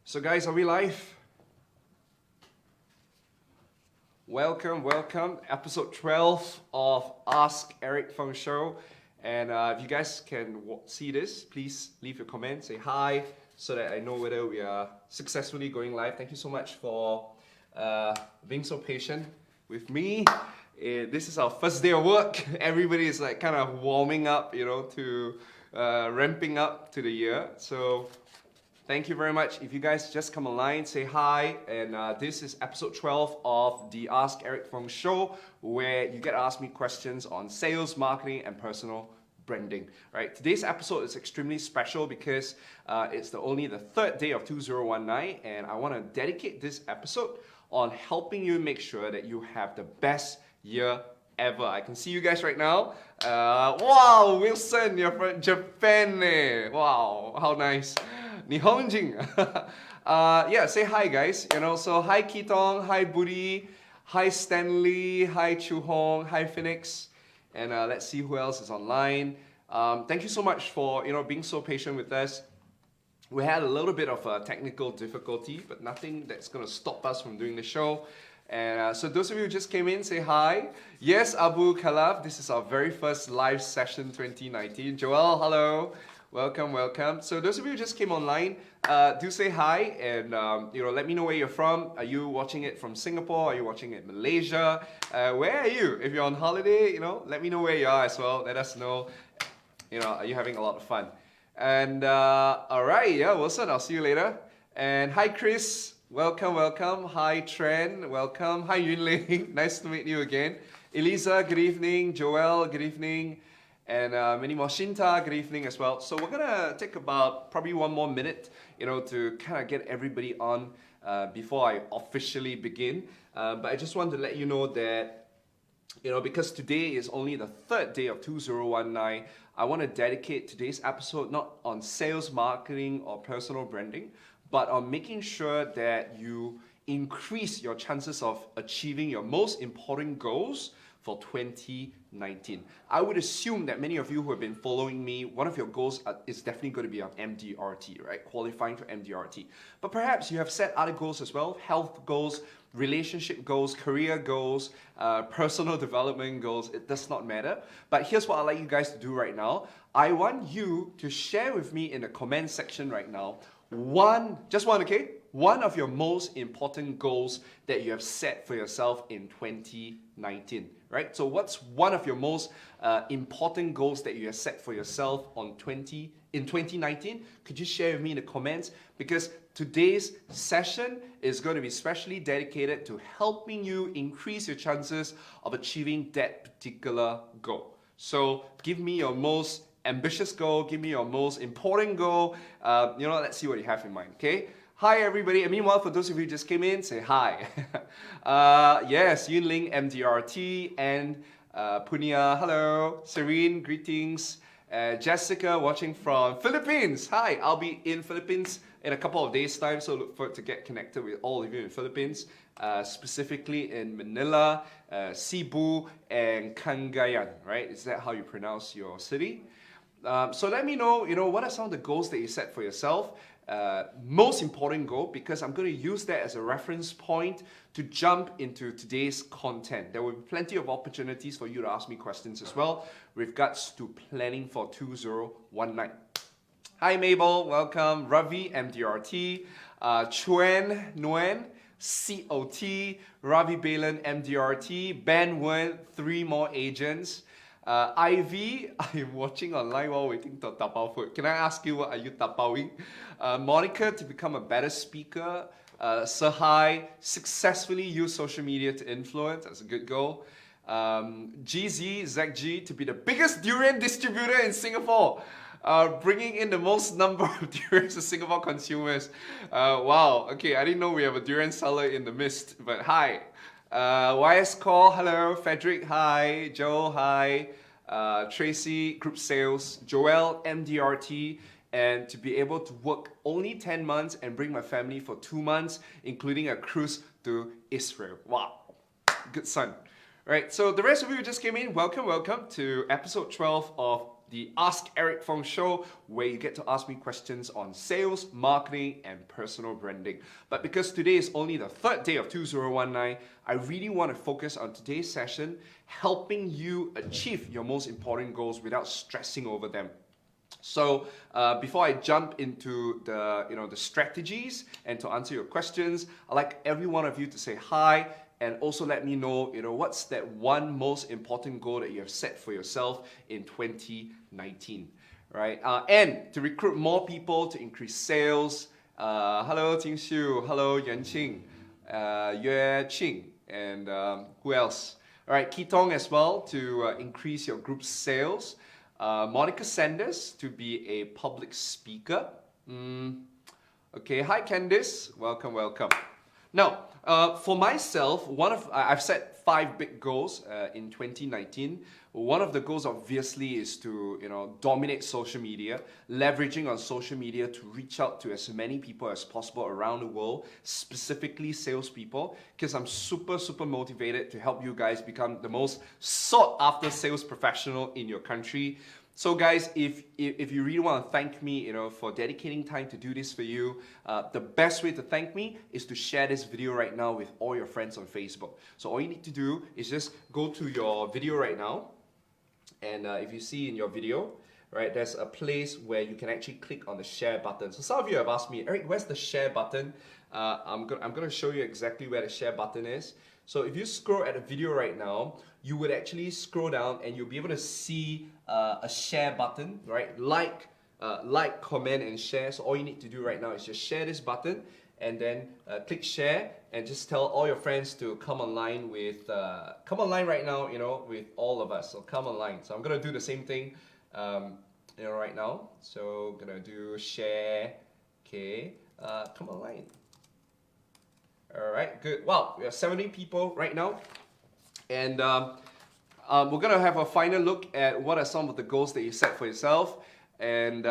So guys, are we live? Welcome. Episode 12 of Ask Eric Feng Show. And if you guys can see this, please leave your comment, say hi, so that I know whether we are successfully going live. Thank you so much for being so patient with me. This is our first day of work. Everybody is like kind of warming up, to ramping up to the year. So thank you very much. If you guys just come online, say hi. And this is episode 12 of the Ask Eric Feng Show, where you get to ask me questions on sales, marketing, and personal branding. Right? Today's episode is extremely special because it's only the third day of 2019, and I want to dedicate this episode on helping you make sure that you have the best year ever. I can see you guys right now. Wow, Wilson, you're from Japan. Wow, how nice. Nihonjin. Yeah, say hi, guys. So hi Kitong, hi Budi, hi Stanley, hi Chu Hong, hi Phoenix, and let's see who else is online. Thank you so much for being so patient with us. We had a little bit of a technical difficulty, but nothing that's going to stop us from doing the show. And so those of you who just came in, say hi. Yes, Abu Khalaf, this is our very first live session 2019. Joel, hello. Welcome. So those of you who just came online, do say hi and let me know where you're from. Are you watching it from Singapore? Are you watching it in Malaysia? Where are you? If you're on holiday, let me know where you are as well. Let us know. Are you having a lot of fun? And alright, yeah, Wilson, I'll see you later. And hi Chris, welcome. Hi Tren, welcome. Hi Yunling, nice to meet you again. Elisa, good evening. Joel, good evening. And many more. Shinta, good evening as well. So we're gonna take about probably one more minute, to kind of get everybody on before I officially begin. But I just want to let you know that, because today is only the third day of 2019, I want to dedicate today's episode not on sales, marketing, or personal branding, but on making sure that you increase your chances of achieving your most important goals for 2019. I would assume that many of you who have been following me, one of your goals is definitely going to be on MDRT, right? Qualifying for MDRT. But perhaps you have set other goals as well, health goals, relationship goals, career goals, personal development goals. It does not matter. But here's what I'd like you guys to do right now. I want you to share with me in the comment section right now, just one, okay? One of your most important goals that you have set for yourself in 2019, right? So what's one of your most important goals that you have set for yourself in 2019? Could you share with me in the comments? Because today's session is going to be specially dedicated to helping you increase your chances of achieving that particular goal. So give me your most ambitious goal, give me your most important goal. Let's see what you have in mind, okay? Hi everybody, and meanwhile for those of you who just came in, say hi. Yes, Yunling, MDRT, and Punya, hello. Serene, greetings. Jessica watching from Philippines. Hi, I'll be in Philippines in a couple of days time, so look forward to get connected with all of you in Philippines, specifically in Manila, Cebu, and Cagayan, right? Is that how you pronounce your city? So let me know, what are some of the goals that you set for yourself? Most important goal, because I'm going to use that as a reference point to jump into today's content. There will be plenty of opportunities for you to ask me questions as well with regards to planning for 2019. Hi Mabel, welcome. Ravi, MDRT. Chuen Nguyen, COT. Ravi Balan, MDRT. Ben Wen, 3 more agents. Ivy, I'm watching online while waiting for tapao food. Can I ask you, what are you tapaoing? Monica, to become a better speaker. Sahai, successfully use social media to influence. That's a good goal. ZG, to be the biggest durian distributor in Singapore. Bringing in the most number of durians to Singapore consumers. Wow, okay, I didn't know we have a durian seller in the midst, but hi. YS Call, hello. Frederick, hi. Joe, hi. Tracy, Group Sales. Joel, MDRT. And to be able to work only 10 months and bring my family for 2 months, including a cruise to Israel. Wow, good son. Right, so the rest of you who just came in, welcome to episode 12 of the Ask Eric Feng show, where you get to ask me questions on sales, marketing, and personal branding. But because today is only the third day of 2019, I really want to focus on today's session, helping you achieve your most important goals without stressing over them. So before I jump into the strategies and to answer your questions, I'd like every one of you to say hi and also let me know, what's that one most important goal that you have set for yourself in 2019, right? And to recruit more people to increase sales. Hello, Ting Xiu. Hello, Yuan Qing, Yue Qing, and who else? All right, Kitong as well to increase your group's sales. Monica Sanders to be a public speaker. Okay, hi Candice, welcome. Now, for myself, I've set 5 big goals in 2019. One of the goals obviously is to dominate social media, leveraging on social media to reach out to as many people as possible around the world, specifically salespeople, because I'm super motivated to help you guys become the most sought after sales professional in your country. So guys, if you really want to thank me, for dedicating time to do this for you, the best way to thank me is to share this video right now with all your friends on Facebook. So all you need to do is just go to your video right now, and if you see in your video, right, there's a place where you can actually click on the share button. So some of you have asked me, Eric, where's the share button? I'm gonna show you exactly where the share button is. So if you scroll at the video right now, you would actually scroll down and you'll be able to see a share button, right? Like, comment, and share. So all you need to do right now is just share this button and then click share and just tell all your friends to come online right now, with all of us. So come online. So I'm gonna do the same thing, right now. So I'm gonna do share. Okay, come online. All right, good. Wow, we have 70 people right now. And we're going to have a final look at what are some of the goals that you set for yourself. And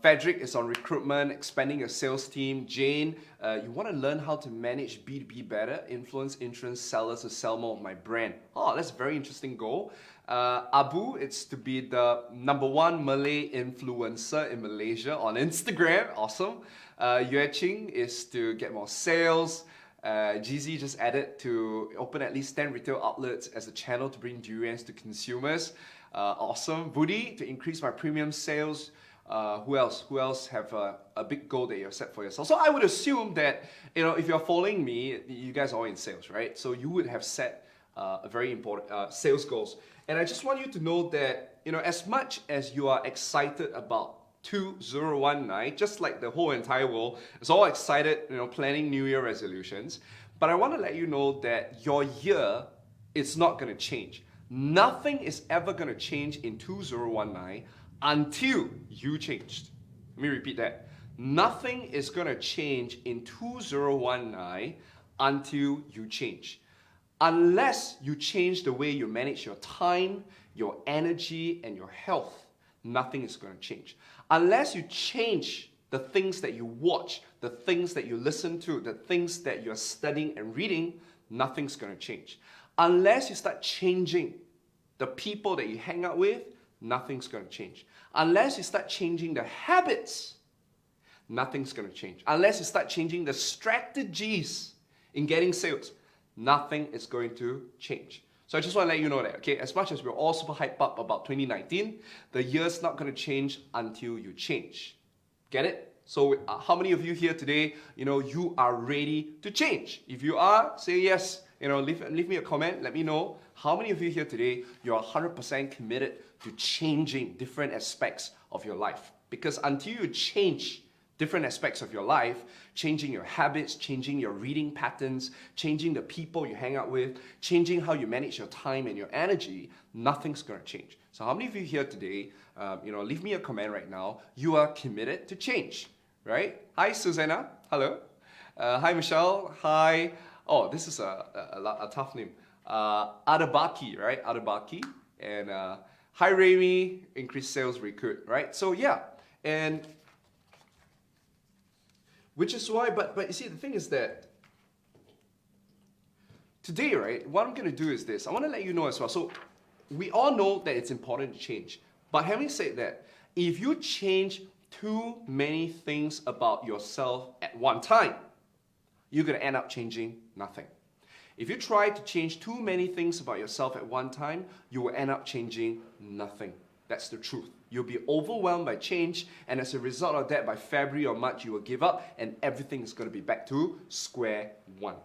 Frederick is on recruitment, expanding your sales team. Jane, you want to learn how to manage B2B better, influence insurance sellers to sell more of my brand. Oh, that's a very interesting goal. Abu, it's to be the #1 Malay influencer in Malaysia on Instagram. Awesome. Yue Qing is to get more sales. GZ just added to open at least 10 retail outlets as a channel to bring durians to consumers. Awesome. Budi to increase my premium sales. Who else have a big goal that you have set for yourself? So I would assume that if you're following me, you guys are all in sales, right? So you would have set a very important sales goals. And I just want you to know that as much as you are excited about 2019, just like the whole entire world is all excited, planning New Year resolutions. But I want to let you know that your year is not going to change. Nothing is ever going to change in 2019 until you changed. Let me repeat that. Nothing is going to change in 2019 until you change. Unless you change the way you manage your time, your energy, and your health, nothing is going to change. Unless you change the things that you watch, the things that you listen to, the things that you're studying and reading, nothing's going to change. Unless you start changing the people that you hang out with, nothing's going to change. Unless you start changing the habits, nothing's going to change. Unless you start changing the strategies in getting sales, nothing is going to change. So I just want to let you know that, okay? As much as we're all super hyped up about 2019, the year's not going to change until you change. Get it? So how many of you here today, you are ready to change? If you are, say yes. Leave me a comment. Let me know. How many of you here today, you're 100% committed to changing different aspects of your life? Because until you change different aspects of your life, changing your habits, changing your reading patterns, changing the people you hang out with, changing how you manage your time and your energy, nothing's going to change. So how many of you here today, leave me a comment right now, you are committed to change, right? Hi, Susanna. Hello. Hi, Michelle. Hi. Oh, this is a tough name. Adabaki, right? Adabaki. And hi, Remy. Increased sales recruit, right? So yeah, and which is why, but you see, the thing is that today, right, what I'm going to do is this. I want to let you know as well. So we all know that it's important to change. But having said that, if you change too many things about yourself at one time, you're going to end up changing nothing. If you try to change too many things about yourself at one time, you will end up changing nothing. That's the truth. You'll be overwhelmed by change, and as a result of that, by February or March, you will give up, and everything is going to be back to square one.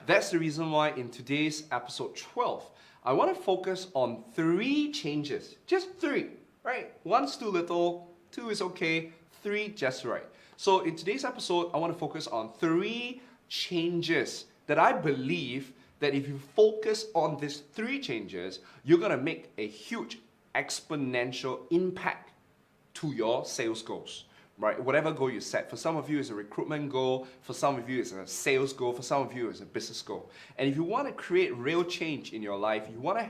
That's the reason why in today's episode 12, I want to focus on 3 changes. Just 3, right? 1's too little, 2 is okay, 3 just right. So in today's episode, I want to focus on 3 changes that I believe that if you focus on these 3 changes, you're going to make a huge exponential impact to your sales goals, right? Whatever goal you set. For some of you, it's a recruitment goal. For some of you, it's a sales goal. For some of you, it's a business goal. And if you want to create real change in your life, you want to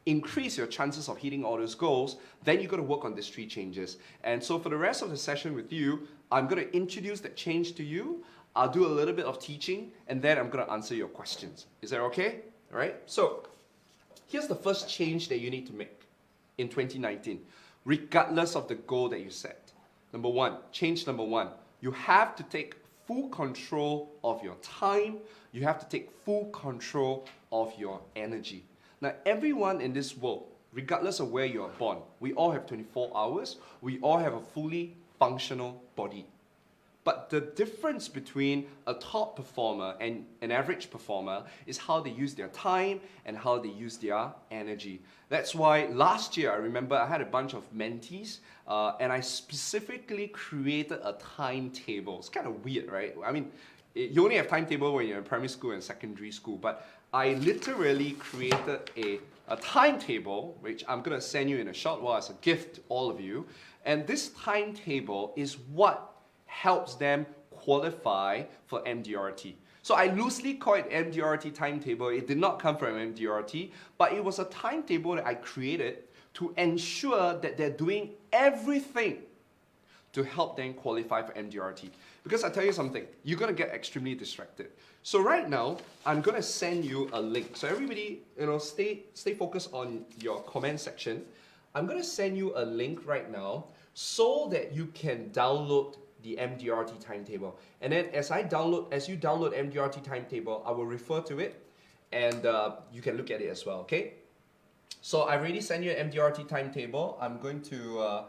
increase your chances of hitting all those goals, then you've got to work on these 3 changes. And so for the rest of the session with you, I'm going to introduce that change to you. I'll do a little bit of teaching, and then I'm going to answer your questions. Is that okay? All right? So here's the first change that you need to make in 2019, regardless of the goal that you set. Change number one, you have to take full control of your time. You have to take full control of your energy. Now, everyone in this world, regardless of where you are born, we all have 24 hours. We all have a fully functional body. But the difference between a top performer and an average performer is how they use their time and how they use their energy. That's why last year, I remember I had a bunch of mentees and I specifically created a timetable. It's kind of weird, right? I mean, you only have timetable when you're in primary school and secondary school, but I literally created a timetable, which I'm going to send you in a short while as a gift to all of you. And this timetable is what helps them qualify for MDRT. So I loosely call it MDRT timetable. It did not come from MDRT, but it was a timetable that I created to ensure that they're doing everything to help them qualify for MDRT. Because I tell you something, you're going to get extremely distracted. So right now, I'm going to send you a link. So everybody, stay focused on your comment section. I'm going to send you a link right now so that you can download the MDRT timetable. And then as you download MDRT timetable, I will refer to it and you can look at it as well, okay? So I already sent you an MDRT timetable. I'm going to,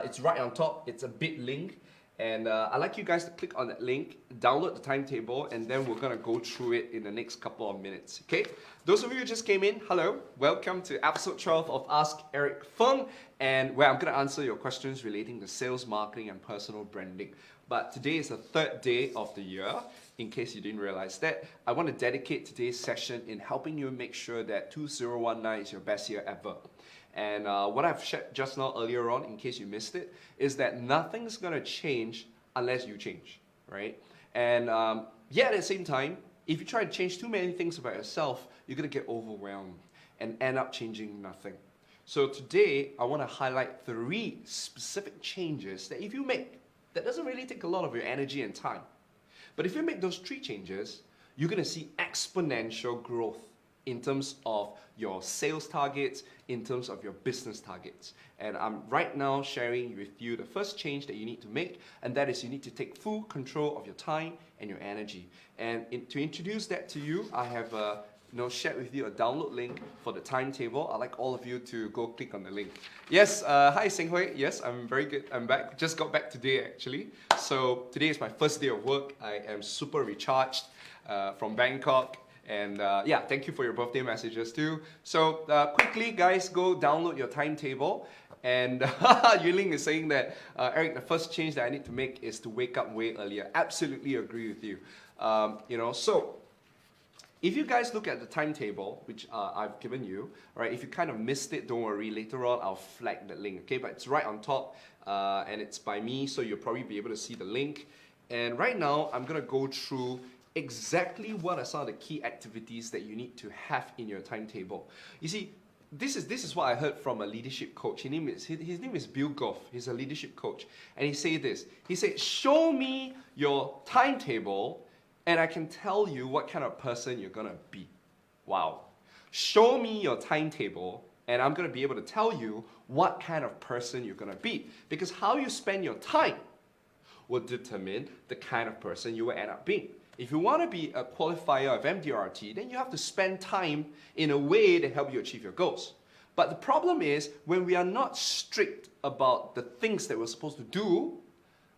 it's right on top, it's a bit link. And I'd like you guys to click on that link, download the timetable, and then we're gonna go through it in the next couple of minutes, okay? Those of you who just came in, hello. Welcome to episode 12 of Ask Eric Feng, and where I'm gonna answer your questions relating to sales, marketing, and personal branding. But today is the 3rd day of the year. In case you didn't realize that, I want to dedicate today's session in helping you make sure that 2019 is your best year ever. And what I've shared just now earlier on, in case you missed it, is that nothing's going to change unless you change, right? And yet at the same time, if you try to change too many things about yourself, you're going to get overwhelmed and end up changing nothing. So today, I want to highlight 3 specific changes that if you make, that doesn't really take a lot of your energy and time. But if you make those 3 changes, you're going to see exponential growth in terms of your sales targets, in terms of your business targets. And I'm right now sharing with you the first change that you need to make, and that is you need to take full control of your time and your energy. And to introduce that to you, I have shared with you a download link for the timetable. I'd like all of you to go click on the link. Yes, hi Seng Hui. Yes, I'm very good. I'm back. Just got back today actually. So today is my first day of work. I am super recharged from Bangkok. And yeah, thank you for your birthday messages too. So quickly, guys, go download your timetable. And Yuling is saying that, Eric, the first change that I need to make is to wake up way earlier. Absolutely agree with you. So if you guys look at the timetable, which I've given you, right? If you kind of missed it, don't worry. Later on, I'll flag the link, okay? But it's right on top, and it's by me, so you'll probably be able to see the link. And right now, I'm gonna go through exactly what are some of the key activities that you need to have in your timetable. You see, this is what I heard from a leadership coach. His name is Bill Goff. He's a leadership coach. And he said this. He said, show me your timetable and I can tell you what kind of person you're going to be. Wow. Show me your timetable and I'm going to be able to tell you what kind of person you're going to be. Because how you spend your time will determine the kind of person you will end up being. If you want to be a qualifier of MDRT, then you have to spend time in a way that help you achieve your goals. But the problem is, when we are not strict about the things that we're supposed to do,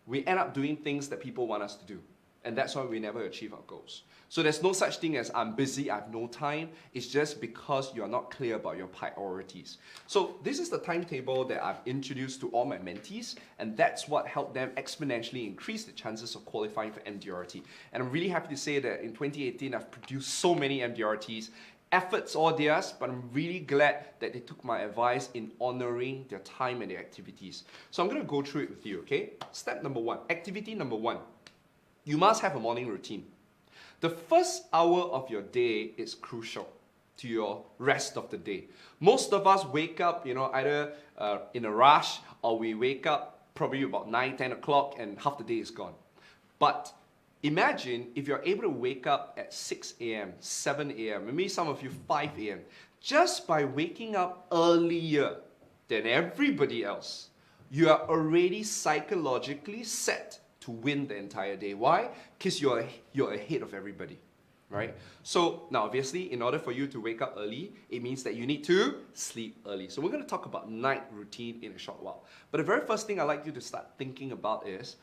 we end up doing things that people want us to do. And that's why we never achieve our goals. So there's no such thing as I'm busy, I have no time. It's just because you are not clear about your priorities. So this is the timetable that I've introduced to all my mentees, and that's what helped them exponentially increase the chances of qualifying for MDRT. And I'm really happy to say that in 2018, I've produced so many MDRTs. Efforts all theirs, but I'm really glad that they took my advice in honoring their time and their activities. So I'm going to go through it with you, okay? Step number one, activity number one. You must have a morning routine. The first hour of your day is crucial to your rest of the day. Most of us wake up, either in a rush, or we wake up probably about 9, 10 o'clock and half the day is gone. But imagine if you're able to wake up at 6 a.m., 7 a.m., maybe some of you 5 a.m. Just by waking up earlier than everybody else, you are already psychologically set to win the entire day. Why? Because you're ahead of everybody, right? So now obviously, in order for you to wake up early, it means that you need to sleep early. So we're going to talk about night routine in a short while. But the very first thing I'd like you to start thinking about is,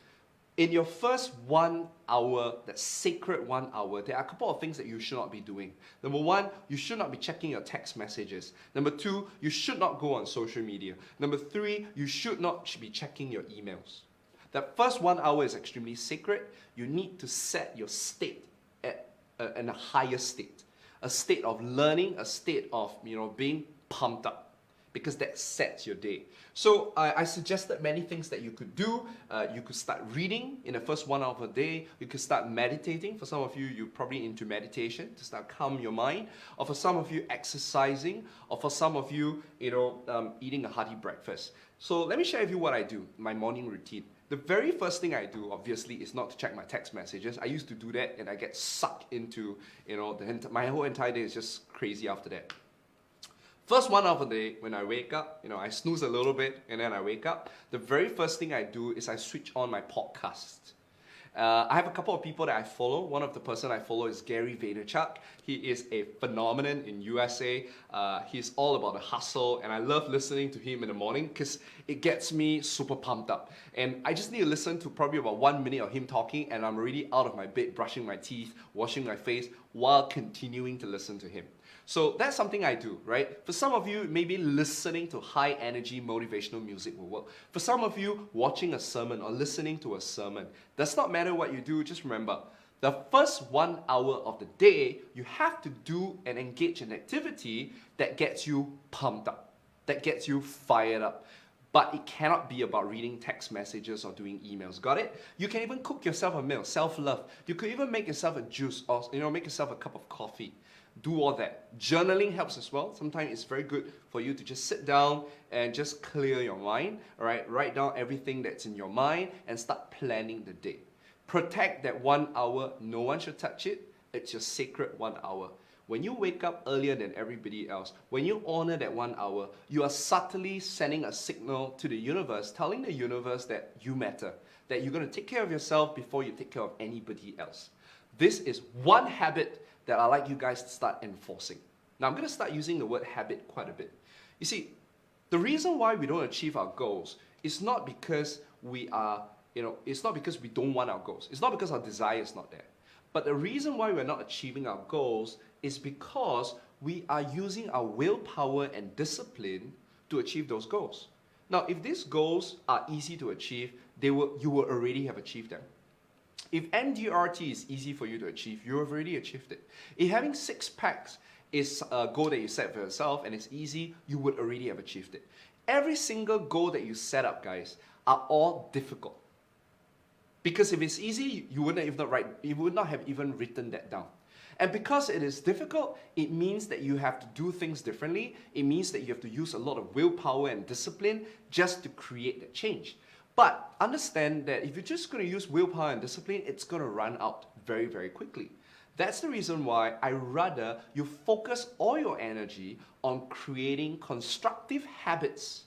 in your first 1 hour, that sacred 1 hour, there are a couple of things that you should not be doing. Number one, you should not be checking your text messages. Number two, you should not go on social media. Number three, you should not be checking your emails. That first 1 hour is extremely sacred. You need to set your state in a higher state. A state of learning, a state of being pumped up, because that sets your day. So I suggested many things that you could do. You could start reading in the first 1 hour of a day. You could start meditating. For some of you, you're probably into meditation to start calm your mind. Or for some of you, exercising. Or for some of you, eating a hearty breakfast. So let me share with you what I do, my morning routine. The very first thing I do, obviously, is not to check my text messages. I used to do that and I get sucked into, my whole entire day is just crazy after that. First 1 hour of the day, when I wake up, I snooze a little bit and then I wake up. The very first thing I do is I switch on my podcast. I have a couple of people that I follow. One of the person I follow is Gary Vaynerchuk. He is a phenomenon in USA. He's all about the hustle, and I love listening to him in the morning because it gets me super pumped up. And I just need to listen to probably about 1 minute of him talking, and I'm already out of my bed, brushing my teeth, washing my face, while continuing to listen to him. So that's something I do, right? For some of you, maybe listening to high energy motivational music will work. For some of you, watching a sermon or listening to a sermon. Does not matter what you do, just remember, the first 1 hour of the day, you have to do and engage in activity that gets you pumped up, that gets you fired up. But it cannot be about reading text messages or doing emails. Got it? You can even cook yourself a meal, self-love. You could even make yourself a juice or make yourself a cup of coffee. Do all that. Journaling helps as well. Sometimes it's very good for you to just sit down and just clear your mind. All right? Write down everything that's in your mind and start planning the day. Protect that 1 hour. No one should touch it. It's your sacred 1 hour. When you wake up earlier than everybody else, when you honor that 1 hour, you are subtly sending a signal to the universe, telling the universe that you matter, that you're going to take care of yourself before you take care of anybody else. This is one habit that I'd like you guys to start enforcing. Now, I'm going to start using the word habit quite a bit. You see, the reason why we don't achieve our goals is not because it's not because we don't want our goals. It's not because our desire is not there. But the reason why we're not achieving our goals is because we are using our willpower and discipline to achieve those goals. Now, if these goals are easy to achieve, you will already have achieved them. If MDRT is easy for you to achieve, you have already achieved it. If having 6 packs is a goal that you set for yourself and it's easy, you would already have achieved it. Every single goal that you set up, guys, are all difficult. Because if it's easy, you would not have even written that down. And because it is difficult, it means that you have to do things differently. It means that you have to use a lot of willpower and discipline just to create that change. But understand that if you're just going to use willpower and discipline, it's going to run out very, very quickly. That's the reason why I rather you focus all your energy on creating constructive habits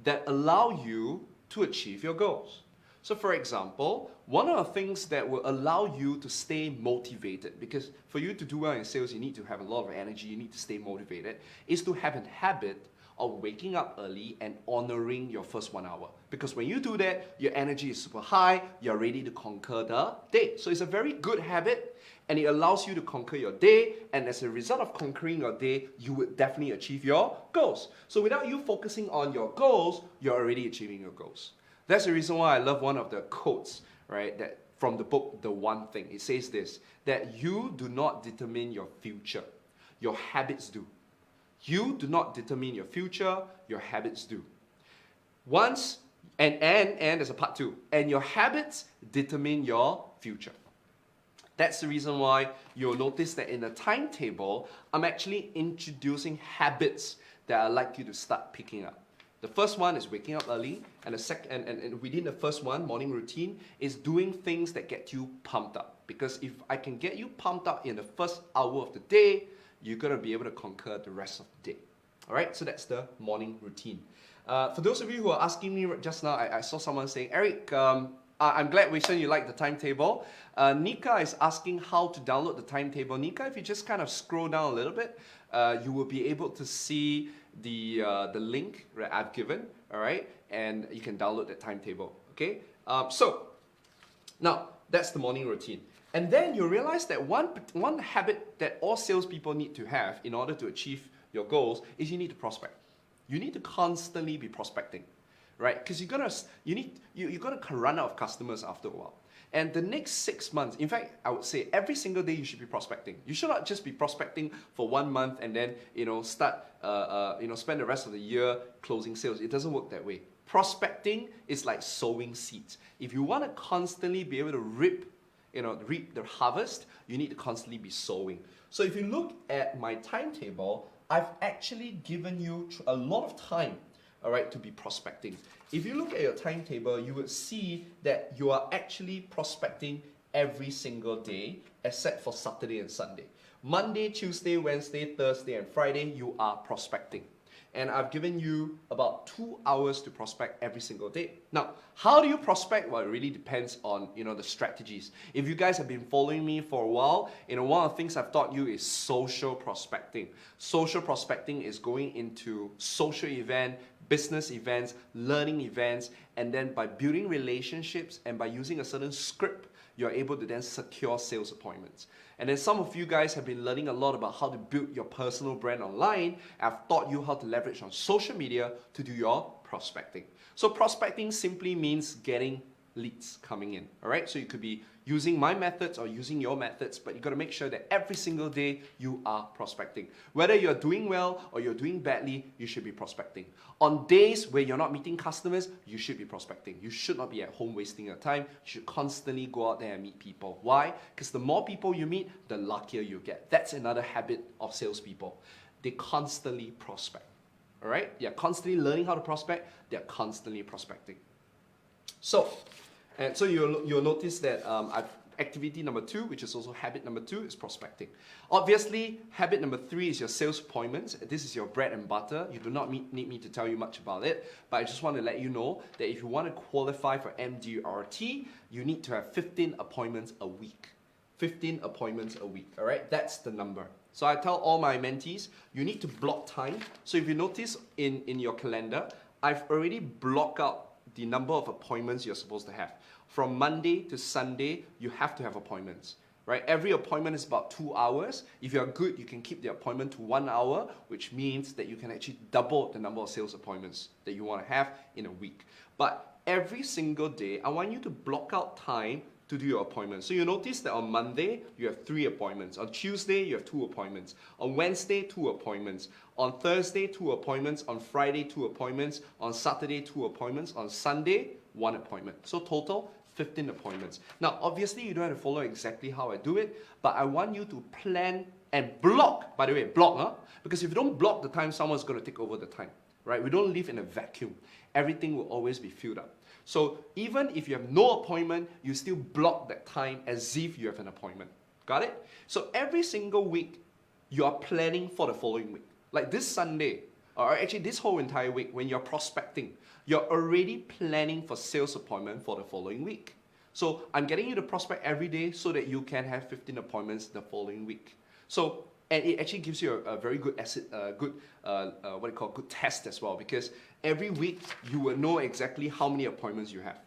that allow you to achieve your goals. So for example, one of the things that will allow you to stay motivated, because for you to do well in sales, you need to have a lot of energy, you need to stay motivated, is to have a habit of waking up early and honoring your first 1 hour. Because when you do that, your energy is super high, you're ready to conquer the day. So it's a very good habit, and it allows you to conquer your day, and as a result of conquering your day, you would definitely achieve your goals. So without you focusing on your goals, you're already achieving your goals. That's the reason why I love one of the quotes, right, that from the book, The One Thing. It says this, that you do not determine your future, your habits do. You do not determine your future, your habits do. Once, and there's a part two, and your habits determine your future. That's the reason why you'll notice that in the timetable, I'm actually introducing habits that I'd like you to start picking up. The first one is waking up early, and the second, and within the first one, morning routine, is doing things that get you pumped up. Because if I can get you pumped up in the first hour of the day, you're gonna be able to conquer the rest of the day. All right, so that's the morning routine. For those of you who are asking me just now, I saw someone saying, Eric, I'm glad, Wei-Shen, you like the timetable. Nika is asking how to download the timetable. Nika, if you just kind of scroll down a little bit, you will be able to see the link that I've given, all right? And you can download that timetable, okay? So, now, that's the morning routine. And then you realize that one habit that all salespeople need to have in order to achieve your goals is you need to prospect. You need to constantly be prospecting, right? Because you're gonna run out of customers after a while. And the next 6 months, in fact, I would say every single day you should be prospecting. You should not just be prospecting for 1 month and then spend the rest of the year closing sales. It doesn't work that way. Prospecting is like sowing seeds. If you want to constantly be able to reap the harvest, you need to constantly be sowing. So if you look at my timetable, I've actually given you a lot of time, all right, to be prospecting. If you look at your timetable, you would see that you are actually prospecting every single day except for Saturday and Sunday. Monday, Tuesday, Wednesday, Thursday, and Friday, you are prospecting. And I've given you about 2 hours to prospect every single day. Now, how do you prospect? Well, it really depends on the strategies. If you guys have been following me for a while, one of the things I've taught you is social prospecting. Social prospecting is going into social events, business events, learning events, and then by building relationships and by using a certain script, you're able to then secure sales appointments. And then some of you guys have been learning a lot about how to build your personal brand online. I've taught you how to leverage on social media to do your prospecting. So prospecting simply means getting leads coming in, all right? So you could be using my methods or using your methods, but you got to make sure that every single day you are prospecting. Whether you're doing well or you're doing badly, you should be prospecting. On days where you're not meeting customers, you should be prospecting. You should not be at home wasting your time. You should constantly go out there and meet people. Why? Because the more people you meet, the luckier you get. That's another habit of salespeople. They constantly prospect, all right? They're constantly learning how to prospect. They're constantly prospecting. So you'll notice that activity number 2, which is also habit number 2, is prospecting. Obviously, habit number 3 is your sales appointments. This is your bread and butter. You do not need me to tell you much about it, but I just want to let you know that if you want to qualify for MDRT, you need to have 15 appointments a week. 15 appointments a week, all right? That's the number. So I tell all my mentees, you need to block time. So if you notice in your calendar, I've already blocked out the number of appointments you're supposed to have. From Monday to Sunday, you have to have appointments, right? Every appointment is about 2 hours. If you're good, you can keep the appointment to 1 hour, which means that you can actually double the number of sales appointments that you want to have in a week. But every single day, I want you to block out time to do your appointments. So you notice that on Monday, you have 3 appointments. On Tuesday, you have 2 appointments. On Wednesday, 2 appointments. On Thursday, 2 appointments. On Friday, 2 appointments. On Saturday, 2 appointments. On Sunday, 1 appointment. So total, 15 appointments. Now, obviously, you don't have to follow exactly how I do it, but I want you to plan and block. By the way, block, huh? Because if you don't block the time, someone's going to take over the time, right? We don't live in a vacuum. Everything will always be filled up. So even if you have no appointment, you still block that time as if you have an appointment. Got it? So every single week, you are planning for the following week. Like this Sunday, or actually this whole entire week, when you're prospecting, you're already planning for sales appointment for the following week. So I'm getting you to prospect every day so that you can have 15 appointments the following week. So, and it actually gives you a very good good test as well, because every week you will know exactly how many appointments you have.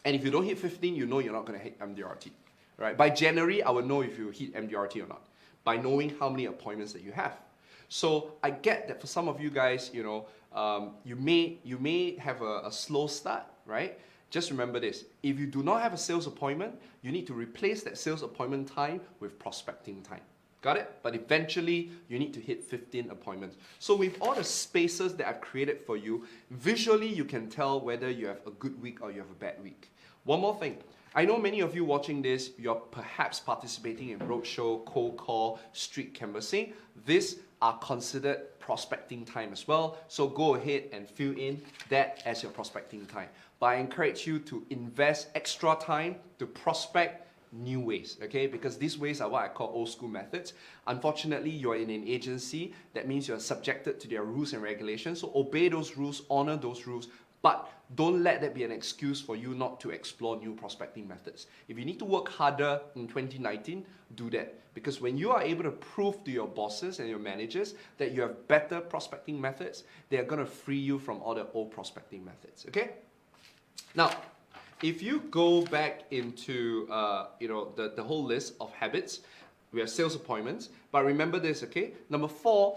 And if you don't hit 15, you know you're not going to hit MDRT. Right? By January, I will know if you hit MDRT or not, by knowing how many appointments that you have. So I get that for some of you guys, you know, you may have a slow start, right? Just remember this: if you do not have a sales appointment, you need to replace that sales appointment time with prospecting time. Got it? But eventually, you need to hit 15 appointments. So with all the spaces that I've created for you, visually you can tell whether you have a good week or you have a bad week. One more thing. I know many of you watching this, you're perhaps participating in roadshow, cold call, street canvassing. These are considered prospecting time as well. So go ahead and fill in that as your prospecting time. But I encourage you to invest extra time to prospect new ways, okay? Because these ways are what I call old school methods. Unfortunately, you're in an agency. That means you're subjected to their rules and regulations. So obey those rules, honor those rules, but don't let that be an excuse for you not to explore new prospecting methods. If you need to work harder in 2019, do that. Because when you are able to prove to your bosses and your managers that you have better prospecting methods, they are going to free you from all the old prospecting methods, okay? Now, if you go back into the whole list of habits, we have sales appointments, but remember this, okay?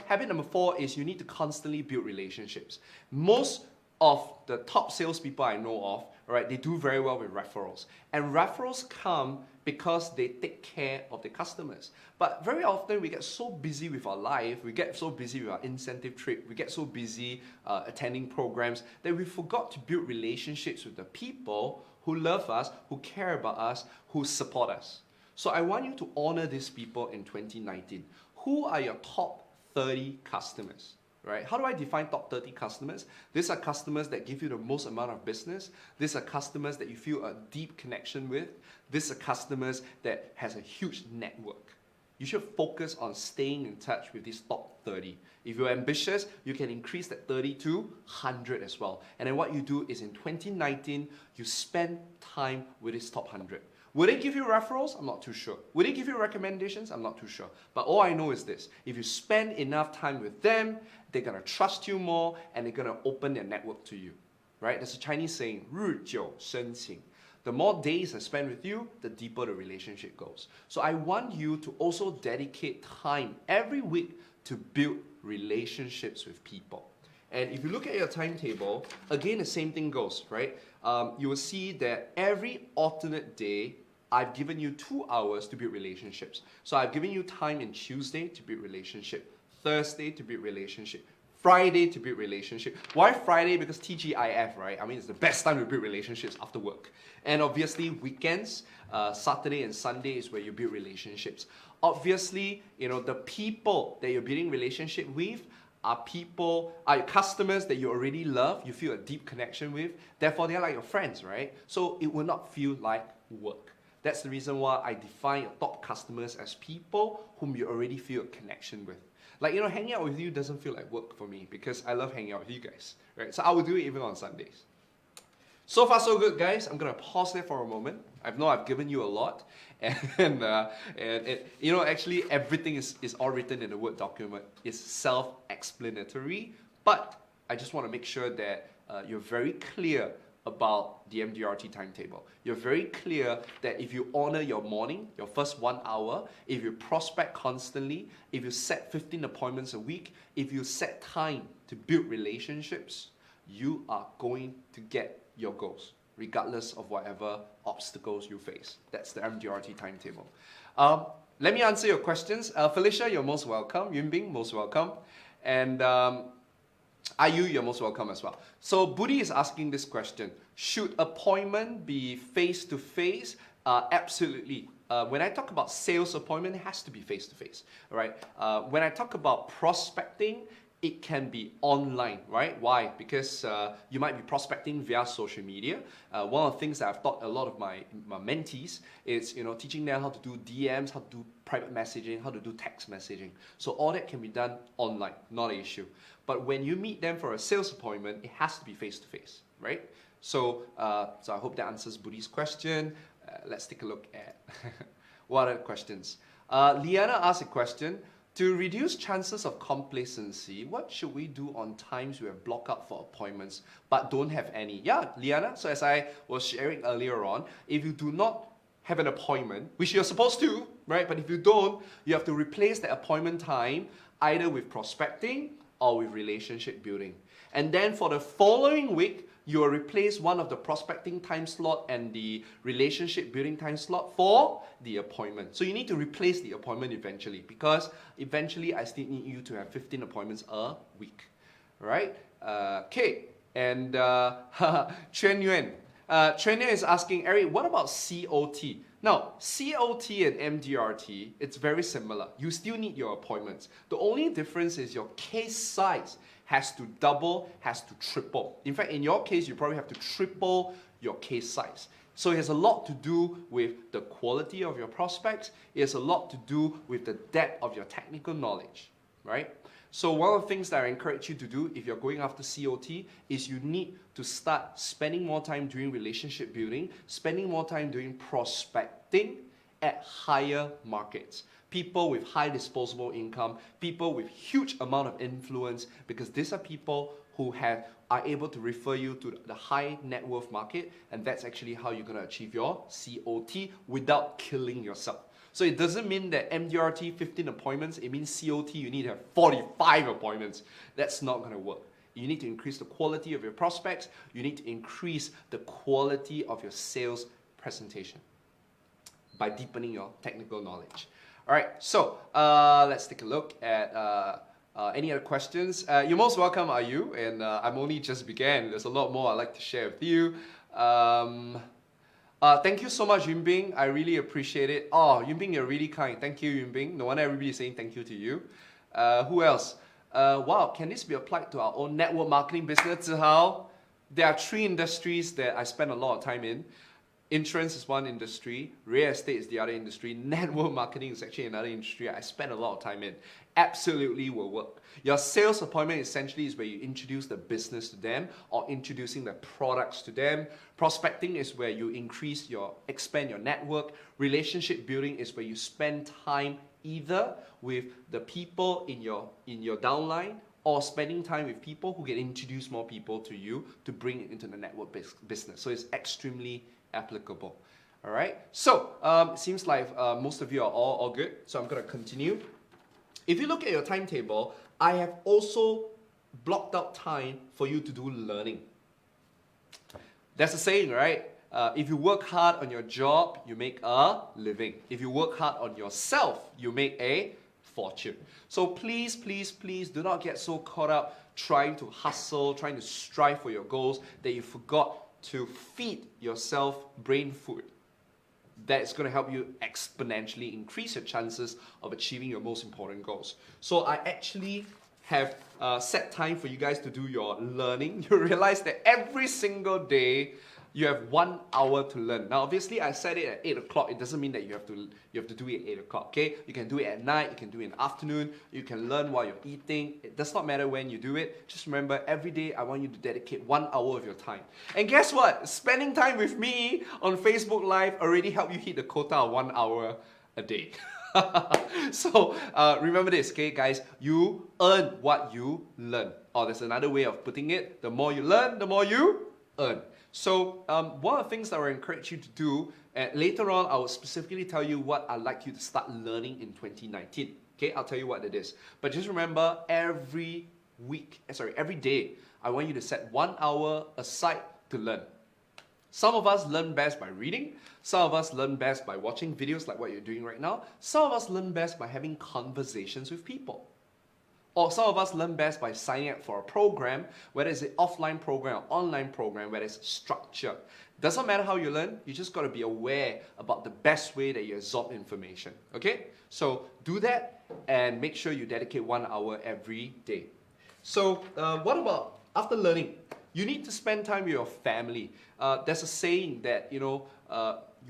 Habit number 4 is you need to constantly build relationships. Most of the top salespeople I know of, right, they do very well with referrals. And referrals come because they take care of the customers. But very often we get so busy with our life, we get so busy with our incentive trip, we get so busy attending programs that we forgot to build relationships with the people who love us, who care about us, who support us. So I want you to honor these people in 2019. Who are your top 30 customers? Right? How do I define top 30 customers? These are customers that give you the most amount of business. These are customers that you feel a deep connection with. These are customers that has a huge network. You should focus on staying in touch with these top 30. If you're ambitious, you can increase that 30 to 100 as well. And then what you do is in 2019, you spend time with these top 100. Will they give you referrals? I'm not too sure. Will they give you recommendations? I'm not too sure. But all I know is this: if you spend enough time with them, they're going to trust you more and they're going to open their network to you. Right? There's a Chinese saying, 日久生情. The more days I spend with you, the deeper the relationship goes. So I want you to also dedicate time every week to build relationships with people. And if you look at your timetable, again, the same thing goes, right? You will see that every alternate day, I've given you 2 hours to build relationships. So I've given you time in Tuesday to build relationship, Thursday to build relationship, Friday to build relationship. Why Friday? Because TGIF, right? I mean, it's the best time to build relationships after work. And obviously weekends, Saturday and Sunday is where you build relationships. Obviously, you know, the people that you're building relationship with are your customers that you already love, you feel a deep connection with, therefore they're like your friends, right? So it will not feel like work. That's the reason why I define your top customers as people whom you already feel a connection with. Like, you know, hanging out with you doesn't feel like work for me because I love hanging out with you guys, right? So I will do it even on Sundays. So far so good, guys. I'm gonna pause there for a moment. I know I've given you a lot, and you know, actually everything is all written in a Word document. It's self-explanatory, but I just want to make sure that you're very clear about the MDRT timetable. You're very clear that if you honor your morning, your first 1 hour, if you prospect constantly, if you set 15 appointments a week, if you set time to build relationships, you are going to get your goals, regardless of whatever obstacles you face. That's the MDRT timetable. Let me answer your questions. Felicia, you're most welcome. Yunbing, most welcome. And Ayu, you're most welcome as well. So Budi is asking this question: should appointment be face-to-face? Absolutely. When I talk about sales appointment, it has to be face-to-face, right? When I talk about prospecting, it can be online, right? Why? Because you might be prospecting via social media. One of the things that I've taught a lot of my mentees is, teaching them how to do DMs, how to do private messaging, how to do text messaging. So all that can be done online, not an issue. But when you meet them for a sales appointment, it has to be face-to-face, right? So I hope that answers Budi's question. Let's take a look at what other questions. Liana asked a question. To reduce chances of complacency, what should we do on times we have blocked out for appointments but don't have any? Yeah, Liana, so as I was sharing earlier on, if you do not have an appointment, which you're supposed to, right? But if you don't, you have to replace the appointment time either with prospecting or with relationship building. And then for the following week, you will replace one of the prospecting time slot and the relationship building time slot for the appointment. So you need to replace the appointment eventually, because eventually I still need you to have 15 appointments a week, right? Okay, and Chuan Yuan. Chuan Yuan is asking, Eric, what about COT? Now, COT and MDRT, it's very similar. You still need your appointments. The only difference is your case size has to double, has to triple. In fact, in your case, you probably have to triple your case size. So it has a lot to do with the quality of your prospects. It has a lot to do with the depth of your technical knowledge, right? So one of the things that I encourage you to do if you're going after COT is you need to start spending more time doing relationship building, spending more time doing prospecting at higher markets. People with high disposable income, people with huge amount of influence, because these are people who are able to refer you to the high net worth market, and that's actually how you're going to achieve your COT without killing yourself. So it doesn't mean that MDRT 15 appointments, it means COT you need to have 45 appointments. That's not going to work. You need to increase the quality of your prospects, you need to increase the quality of your sales presentation by deepening your technical knowledge. All right, so let's take a look at any other questions. You're most welcome, are you? And I'm only just began. There's a lot more I'd like to share with you. Thank you so much, Yunbing. I really appreciate it. Oh, Yunbing, you're really kind. Thank you, Yunbing. No wonder everybody's saying thank you to you. Who else? Wow, can this be applied to our own network marketing business, Zihao? There are 3 industries that I spend a lot of time in. Insurance is one industry, real estate is the other industry, network marketing is actually another industry I spend a lot of time in. Absolutely will work. Your sales appointment essentially is where you introduce the business to them or introducing the products to them. Prospecting is where you expand your network. Relationship building is where you spend time either with the people in your downline or spending time with people who can introduce more people to you to bring it into the network business. So it's extremely applicable. All right, so it seems like most of you are all good, so I'm going to continue. If you look at your timetable, I have also blocked out time for you to do learning. There's a saying, right? If you work hard on your job, you make a living. If you work hard on yourself, you make a fortune. So please, please, please do not get so caught up trying to hustle, trying to strive for your goals that you forgot to feed yourself brain food. That's going to help you exponentially increase your chances of achieving your most important goals. So I actually have set time for you guys to do your learning. You realize that every single day you have 1 hour to learn. Now obviously I said it at 8 o'clock. It doesn't mean that you have to do it at 8 o'clock, okay? You can do it at night, you can do it in the afternoon, you can learn while you're eating. It does not matter when you do it. Just remember, every day I want you to dedicate 1 hour of your time. And guess what? Spending time with me on Facebook Live already helped you hit the quota of 1 hour a day. So remember this, okay guys, you earn what you learn. Or there's another way of putting it, the more you learn, the more you earn. So one of the things that I encourage you to do, and later on I will specifically tell you what I'd like you to start learning in 2019. Okay, I'll tell you what it is. But just remember, every day, I want you to set 1 hour aside to learn. Some of us learn best by reading. Some of us learn best by watching videos like what you're doing right now. Some of us learn best by having conversations with people. Or some of us learn best by signing up for a program, whether it's an offline program or online program, where it's structured. Doesn't matter how you learn, you just got to be aware about the best way that you absorb information. Okay? So do that and make sure you dedicate 1 hour every day. So what about after learning? You need to spend time with your family. There's a saying that, your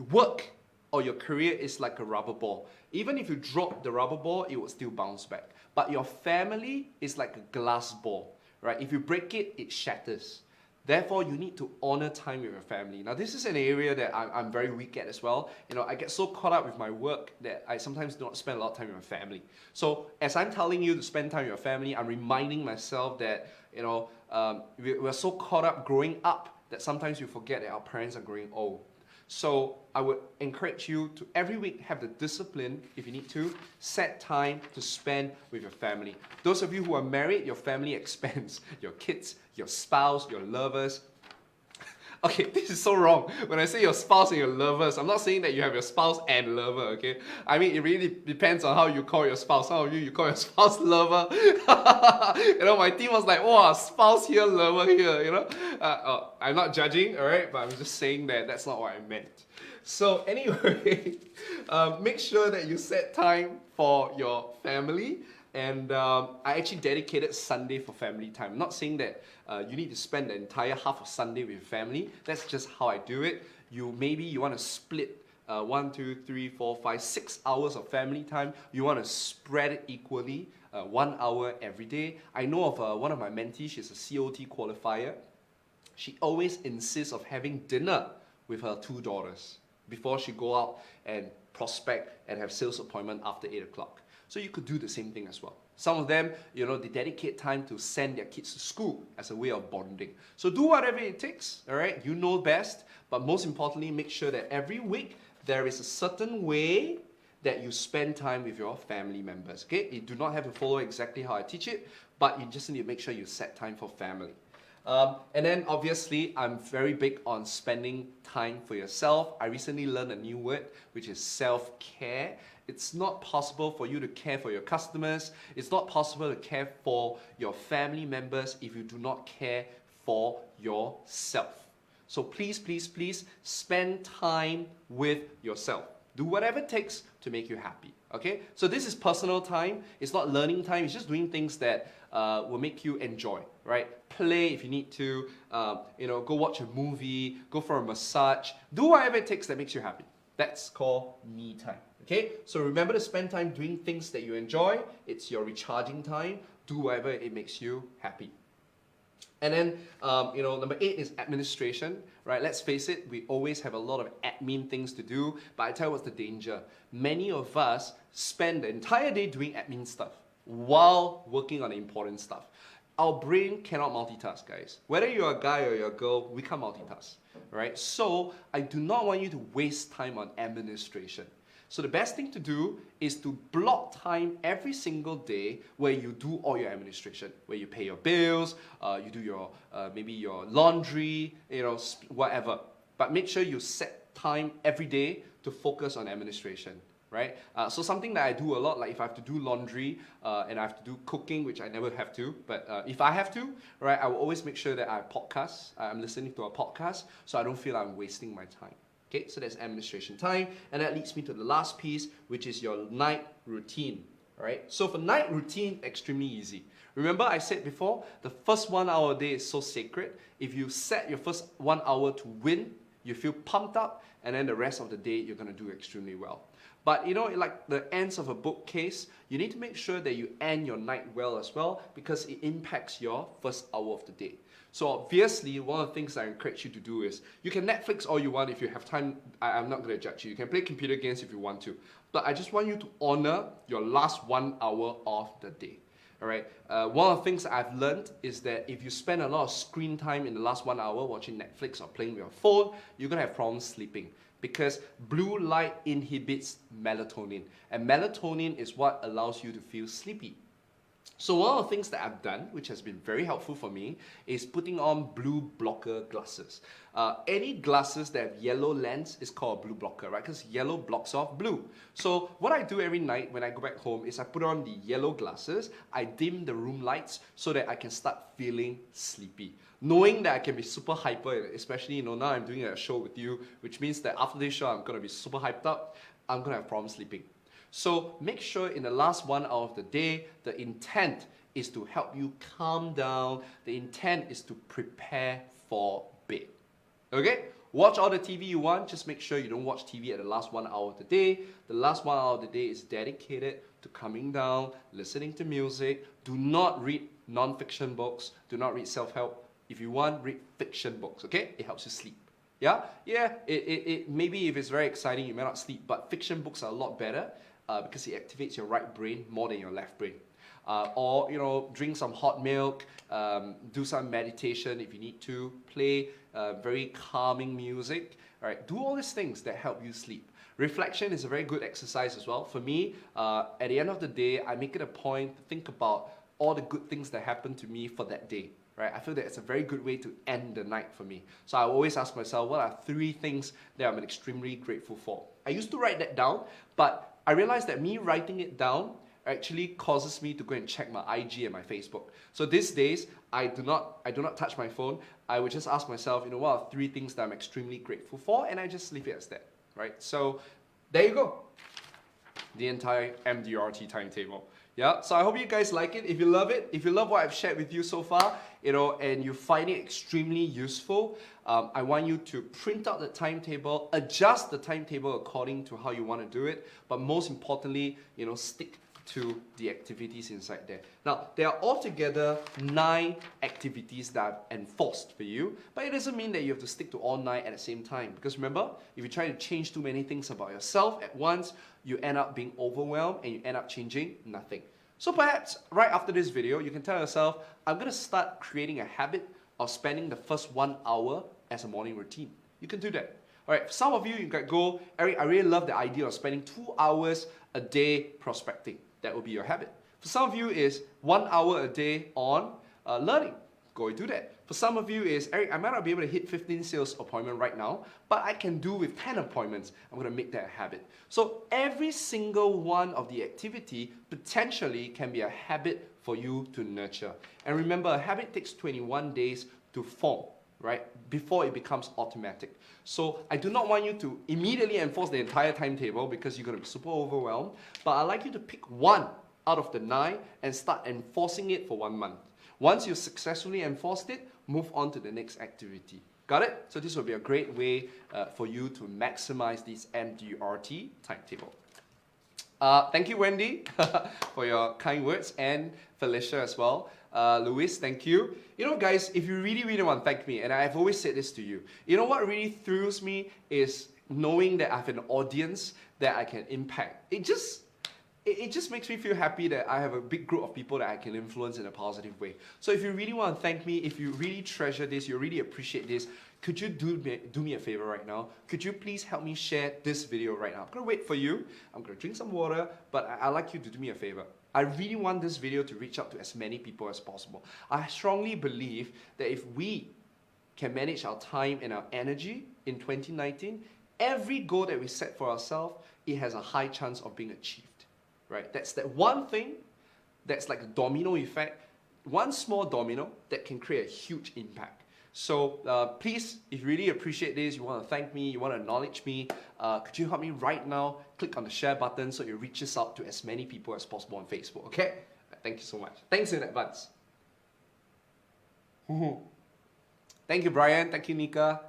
work or your career is like a rubber ball. Even if you drop the rubber ball, it will still bounce back. But your family is like a glass ball, right? If you break it, it shatters. Therefore, you need to honor time with your family. Now, this is an area that I'm very weak at as well. I get so caught up with my work that I sometimes do not spend a lot of time with my family. So, as I'm telling you to spend time with your family, I'm reminding myself that, we're so caught up growing up that sometimes we forget that our parents are growing old. So I would encourage you to every week have the discipline, if you need to, set time to spend with your family. Those of you who are married, your family expands. Your kids, your spouse, your lovers. Okay, this is so wrong. When I say your spouse and your lovers, I'm not saying that you have your spouse and lover, okay? I mean, it really depends on how you call your spouse. Some of you call your spouse lover. My team was like, wow, spouse here, lover here, I'm not judging, all right? But I'm just saying that that's not what I meant. So anyway, make sure that you set time for your family. And I actually dedicated Sunday for family time. I'm not saying that you need to spend the entire half of Sunday with your family. That's just how I do it. Maybe you want to split 1, 2, 3, 4, 5, 6 hours of family time. You want to spread it equally, 1 hour every day. I know of one of my mentees, she's a COT qualifier. She always insists of having dinner with her 2 daughters before she go out and prospect and have sales appointment after 8 o'clock. So you could do the same thing as well. Some of them, they dedicate time to send their kids to school as a way of bonding. So do whatever it takes, all right? You know best, but most importantly, make sure that every week there is a certain way that you spend time with your family members, okay? You do not have to follow exactly how I teach it, but you just need to make sure you set time for family. And then obviously, I'm very big on spending time for yourself. I recently learned a new word, which is self-care. It's not possible for you to care for your customers. It's not possible to care for your family members if you do not care for yourself. So please, please, please spend time with yourself. Do whatever it takes to make you happy, okay? So this is personal time. It's not learning time. It's just doing things that will make you enjoy, right? Play if you need to, go watch a movie, go for a massage. Do whatever it takes that makes you happy. That's called me time, okay? So remember to spend time doing things that you enjoy. It's your recharging time. Do whatever it makes you happy. And then, number 8 is administration, right? Let's face it, we always have a lot of admin things to do, but I tell you what's the danger. Many of us spend the entire day doing admin stuff while working on important stuff. Our brain cannot multitask, guys. Whether you're a guy or you're a girl, we can't multitask, right? So I do not want you to waste time on administration. So the best thing to do is to block time every single day where you do all your administration, where you pay your bills, you do your maybe your laundry, whatever. But make sure you set time every day to focus on administration, right? So something that I do a lot, like if I have to do laundry and I have to do cooking, which I never have to, but if I have to, right, I will always make sure that I podcast. I'm listening to a podcast, so I don't feel I'm wasting my time. Okay, so that's administration time, and that leads me to the last piece, which is your night routine. All right, so for night routine, extremely easy. Remember I said before, the first 1 hour a day is so sacred. If you set your first 1 hour to win, you feel pumped up, and then the rest of the day you're going to do extremely well. But like the ends of a bookcase, you need to make sure that you end your night well as well, because it impacts your first hour of the day. So obviously, one of the things I encourage you to do is, you can Netflix all you want if you have time. I'm not going to judge you. You can play computer games if you want to. But I just want you to honor your last 1 hour of the day. All right. One of the things I've learned is that if you spend a lot of screen time in the last 1 hour watching Netflix or playing with your phone, you're going to have problems sleeping. Because blue light inhibits melatonin. And melatonin is what allows you to feel sleepy. So one of the things that I've done, which has been very helpful for me, is putting on blue blocker glasses. Any glasses that have yellow lens is called a blue blocker, right? Because yellow blocks off blue. So what I do every night when I go back home is I put on the yellow glasses, I dim the room lights so that I can start feeling sleepy. Knowing that I can be super hyper, especially now I'm doing a show with you, which means that after this show I'm going to be super hyped up, I'm going to have problems sleeping. So make sure in the last 1 hour of the day, the intent is to help you calm down. The intent is to prepare for bed. Okay? Watch all the TV you want, just make sure you don't watch TV at the last 1 hour of the day. The last 1 hour of the day is dedicated to coming down, listening to music. Do not read non-fiction books. Do not read self-help. If you want, read fiction books, okay? It helps you sleep. Yeah? Yeah, maybe if it's very exciting, you may not sleep, but fiction books are a lot better because it activates your right brain more than your left brain. Or, you know, drink some hot milk, do some meditation if you need to, play very calming music, all right? Do all these things that help you sleep. Reflection is a very good exercise as well. For me, at the end of the day, I make it a point to think about all the good things that happened to me for that day. Right? I feel that it's a very good way to end the night for me. So I always ask myself, what are 3 things that I'm extremely grateful for? I used to write that down, but I realized that me writing it down actually causes me to go and check my IG and my Facebook. So these days, I do not touch my phone. I would just ask myself, you know, what are 3 things that I'm extremely grateful for? And I just leave it as that, right? So there you go. The entire MDRT timetable. Yeah, so I hope you guys like it. If you love it, if you love what I've shared with you so far, you know, and you find it extremely useful, I want you to print out the timetable, adjust the timetable according to how you want to do it, but most importantly, you know, stick to the activities inside there. Now, there are altogether 9 activities that I've enforced for you, but it doesn't mean that you have to stick to all 9 at the same time. Because remember, if you try to change too many things about yourself at once, you end up being overwhelmed and you end up changing nothing. So perhaps right after this video, you can tell yourself, I'm going to start creating a habit of spending the first 1 hour as a morning routine. You can do that. All right, for some of you, you can go, Eric, I really love the idea of spending 2 hours a day prospecting. That will be your habit. For some of you, is 1 hour a day on learning. Go and do that. For some of you is, Eric, I might not be able to hit 15 sales appointments right now, but I can do with 10 appointments. I'm going to make that a habit. So every single one of the activity potentially can be a habit for you to nurture. And remember, a habit takes 21 days to form, right? Before it becomes automatic. So I do not want you to immediately enforce the entire timetable because you're going to be super overwhelmed, but I'd like you to pick 1 out of the 9 and start enforcing it for 1 month. Once you've successfully enforced it, move on to the next activity. Got it? So this will be a great way for you to maximize this MDRT timetable. Thank you, Wendy, for your kind words, and Felicia as well. Luis, thank you. You know, guys, if you really, really want to thank me, and I've always said this to you, you know what really thrills me is knowing that I have an audience that I can impact. It just makes me feel happy that I have a big group of people that I can influence in a positive way. So if you really want to thank me, if you really treasure this, you really appreciate this, could you do me a favor right now? Could you please help me share this video right now? I'm going to wait for you. I'm going to drink some water, but I'd like you to do me a favor. I really want this video to reach out to as many people as possible. I strongly believe that if we can manage our time and our energy in 2019, every goal that we set for ourselves, it has a high chance of being achieved. Right? That's that one thing that's like a domino effect, one small domino that can create a huge impact. So please, if you really appreciate this, you want to thank me, you want to acknowledge me, could you help me right now? Click on the share button so it reaches out to as many people as possible on Facebook, okay? Thank you so much. Thanks in advance. Thank you, Brian. Thank you, Nika.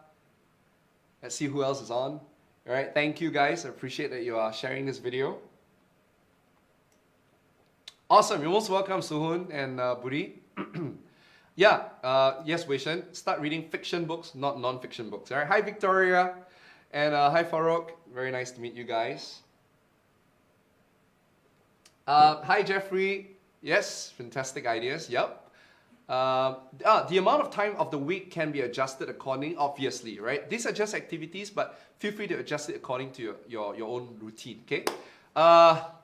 Let's see who else is on. All right, thank you guys. I appreciate that you are sharing this video. Awesome, you're most welcome, Suhun and Buri. Yeah, yes, Weishen, start reading fiction books, not non-fiction books. All right, hi Victoria, and hi Farouk. Very nice to meet you guys. Hi Jeffrey. Yes, fantastic ideas. Yep. The amount of time of the week can be adjusted accordingly, obviously, right? These are just activities, but feel free to adjust it according to your own routine. Okay.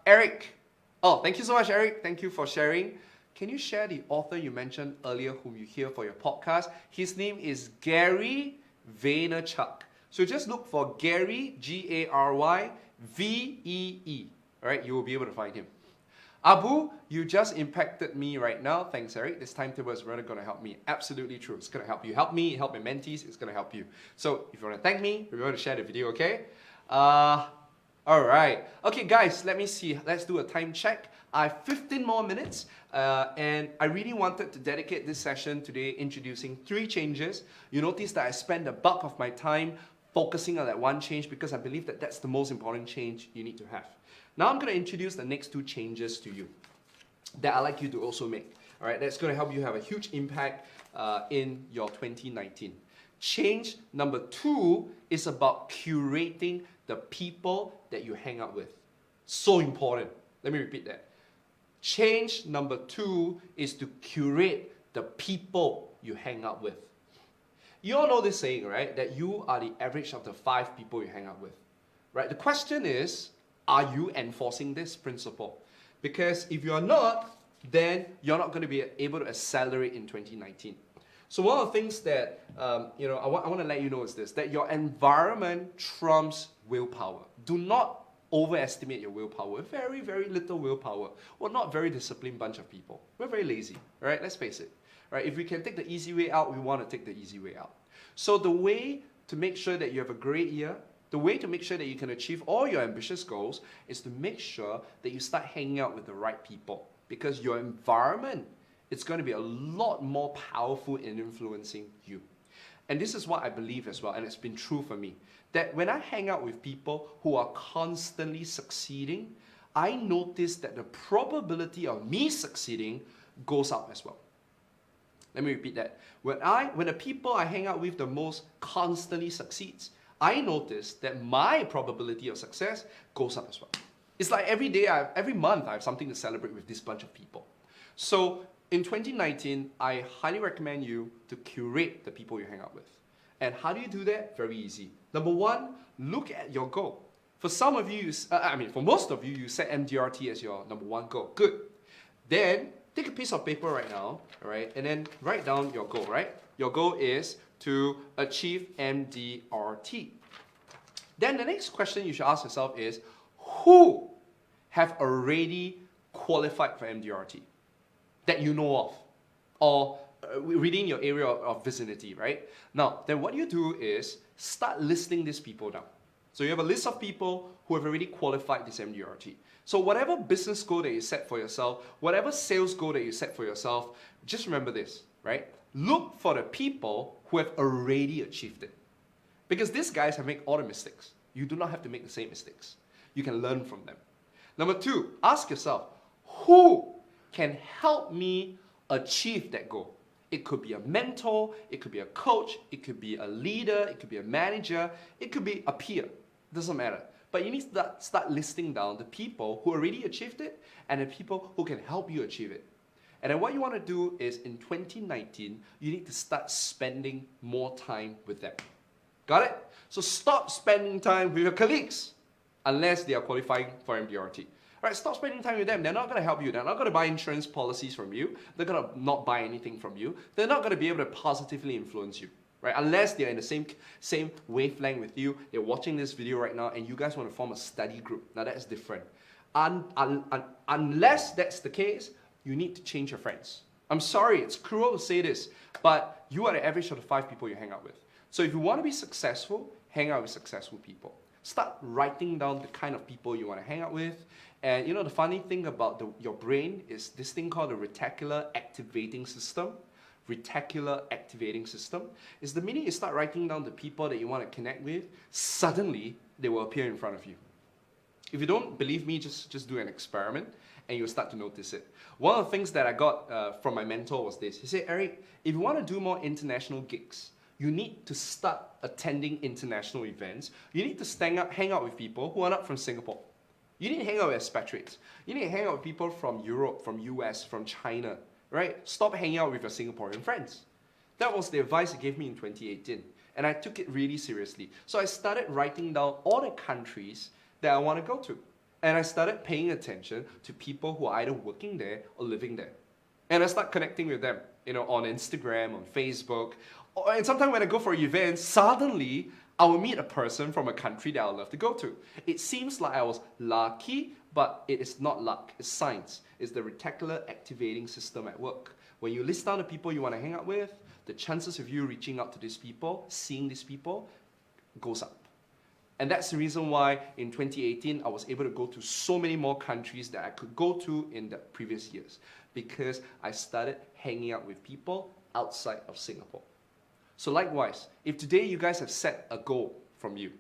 Eric. Oh, thank you so much, Eric. Thank you for sharing. Can you share the author you mentioned earlier whom you hear for your podcast? His name is Gary Vaynerchuk. So just look for Gary, Gary Vee. All right, you will be able to find him. Abu, you just impacted me right now. Thanks, Eric. This timetable is really going to help me. Absolutely true. It's going to help you. Help me, help my mentees. It's going to help you. So if you want to thank me, if you want to share the video, okay? All right. Okay, guys, let me see. Let's do a time check. I have 15 more minutes, and I really wanted to dedicate this session today introducing 3 changes. You notice that I spend the bulk of my time focusing on that one change because I believe that that's the most important change you need to have. Now I'm going to introduce the next 2 changes to you that I'd like you to also make. All right, that's going to help you have a huge impact in your 2019. Change number 2 is about curating the people that you hang out with. So important. Let me repeat that. Change number 2 is to curate the people you hang out with. You all know this saying, right? That you are the average of the 5 people you hang out with. Right? The question is, are you enforcing this principle? Because if you are not, then you're not going to be able to accelerate in 2019. So one of the things that I want to let you know is this, that your environment trumps willpower. Do not overestimate your willpower. Very, very little willpower. We're not very disciplined bunch of people. We're very lazy, right? Let's face it. Right? If we can take the easy way out, we want to take the easy way out. So the way to make sure that you have a great year, the way to make sure that you can achieve all your ambitious goals is to make sure that you start hanging out with the right people. Because your environment, it's going to be a lot more powerful in influencing you. And this is what I believe as well, and it's been true for me, that when I hang out with people who are constantly succeeding, I notice that the probability of me succeeding goes up as well. Let me repeat that. When the people I hang out with the most constantly succeeds, I notice that my probability of success goes up as well. It's like every month I have something to celebrate with this bunch of people. So in 2019, I highly recommend you to curate the people you hang out with. And how do you do that? Very easy. Number 1, look at your goal. For some of you, for most of you, you set MDRT as your number 1 goal. Good. Then take a piece of paper right now, all right, and then write down your goal, right? Your goal is to achieve MDRT. Then the next question you should ask yourself is, who have already qualified for MDRT that you know of, or within your area of vicinity, right? Now, then what you do is start listing these people down. So you have a list of people who have already qualified this MDRT. So whatever business goal that you set for yourself, whatever sales goal that you set for yourself, just remember this, right? Look for the people who have already achieved it. Because these guys have made all the mistakes. You do not have to make the same mistakes. You can learn from them. Number 2, ask yourself, who can help me achieve that goal? It could be a mentor, it could be a coach, it could be a leader, it could be a manager, it could be a peer. Doesn't matter. But you need to start listing down the people who already achieved it and the people who can help you achieve it. And then what you want to do is in 2019, you need to start spending more time with them. Got it? So stop spending time with your colleagues unless they are qualifying for MDRT. Right, stop spending time with them. They're not going to help you. They're not going to buy insurance policies from you. They're going to not buy anything from you. They're not going to be able to positively influence you. Right? Unless they're in the same wavelength with you, they're watching this video right now and you guys want to form a study group. Now that's different. Unless that's the case, you need to change your friends. I'm sorry, it's cruel to say this, but you are the average of the 5 people you hang out with. So if you want to be successful, hang out with successful people. Start writing down the kind of people you want to hang out with. And you know, the funny thing about your brain is this thing called the reticular activating system. Reticular activating system is the minute you start writing down the people that you want to connect with, suddenly they will appear in front of you. If you don't believe me, just do an experiment and you'll start to notice it. One of the things that I got from my mentor was this. He said, Eric, if you want to do more international gigs, you need to start attending international events. You need to hang out with people who are not from Singapore. You need to hang out with expatriates. You need to hang out with people from Europe, from US, from China, right? Stop hanging out with your Singaporean friends. That was the advice he gave me in 2018. And I took it really seriously. So I started writing down all the countries that I want to go to. And I started paying attention to people who are either working there or living there. And I start connecting with them, you know, on Instagram, on Facebook. And sometimes when I go for events, suddenly I will meet a person from a country that I would love to go to. It seems like I was lucky, but it is not luck. It's science. It's the reticular activating system at work. When you list down the people you want to hang out with, the chances of you reaching out to these people, seeing these people, goes up. And that's the reason why in 2018, I was able to go to so many more countries that I could go to in the previous years, because I started hanging out with people outside of Singapore. So likewise, if today you guys have set a goal from you,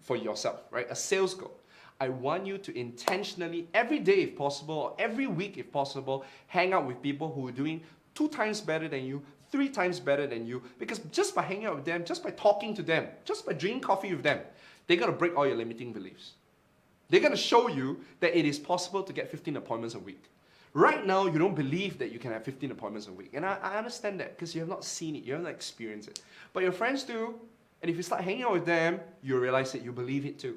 for yourself, right? A sales goal. I want you to intentionally, every day if possible, or every week if possible, hang out with people who are doing 2 times better than you, 3 times better than you, because just by hanging out with them, just by talking to them, just by drinking coffee with them, they're going to break all your limiting beliefs. They're going to show you that it is possible to get 15 appointments a week. Right now, you don't believe that you can have 15 appointments a week. And I understand that because you have not seen it, you have not experienced it. But your friends do, and if you start hanging out with them, you realize that you believe it too.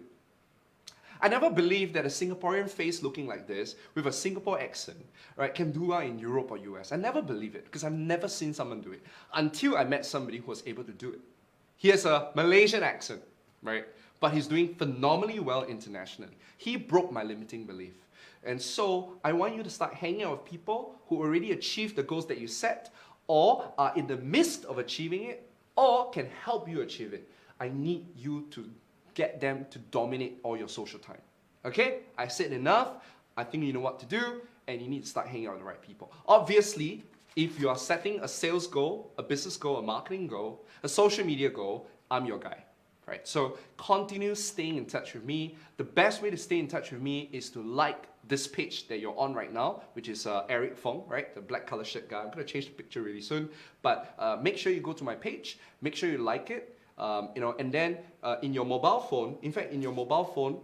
I never believed that a Singaporean face looking like this, with a Singapore accent, right, can do well in Europe or US. I never believed it, because I've never seen someone do it, until I met somebody who was able to do it. He has a Malaysian accent, right, but he's doing phenomenally well internationally. He broke my limiting belief. And so, I want you to start hanging out with people who already achieved the goals that you set, or are in the midst of achieving it, or can help you achieve it. I need you to get them to dominate all your social time. Okay? I said enough. I think you know what to do, and you need to start hanging out with the right people. Obviously, if you are setting a sales goal, a business goal, a marketing goal, a social media goal, I'm your guy. Right? So continue staying in touch with me. The best way to stay in touch with me is to like this page that you're on right now, which is Eric Feng, right? The black color shirt guy. I'm going to change the picture really soon. But make sure you go to my page. Make sure you like it. And then in your mobile phone, in fact, in your mobile phone,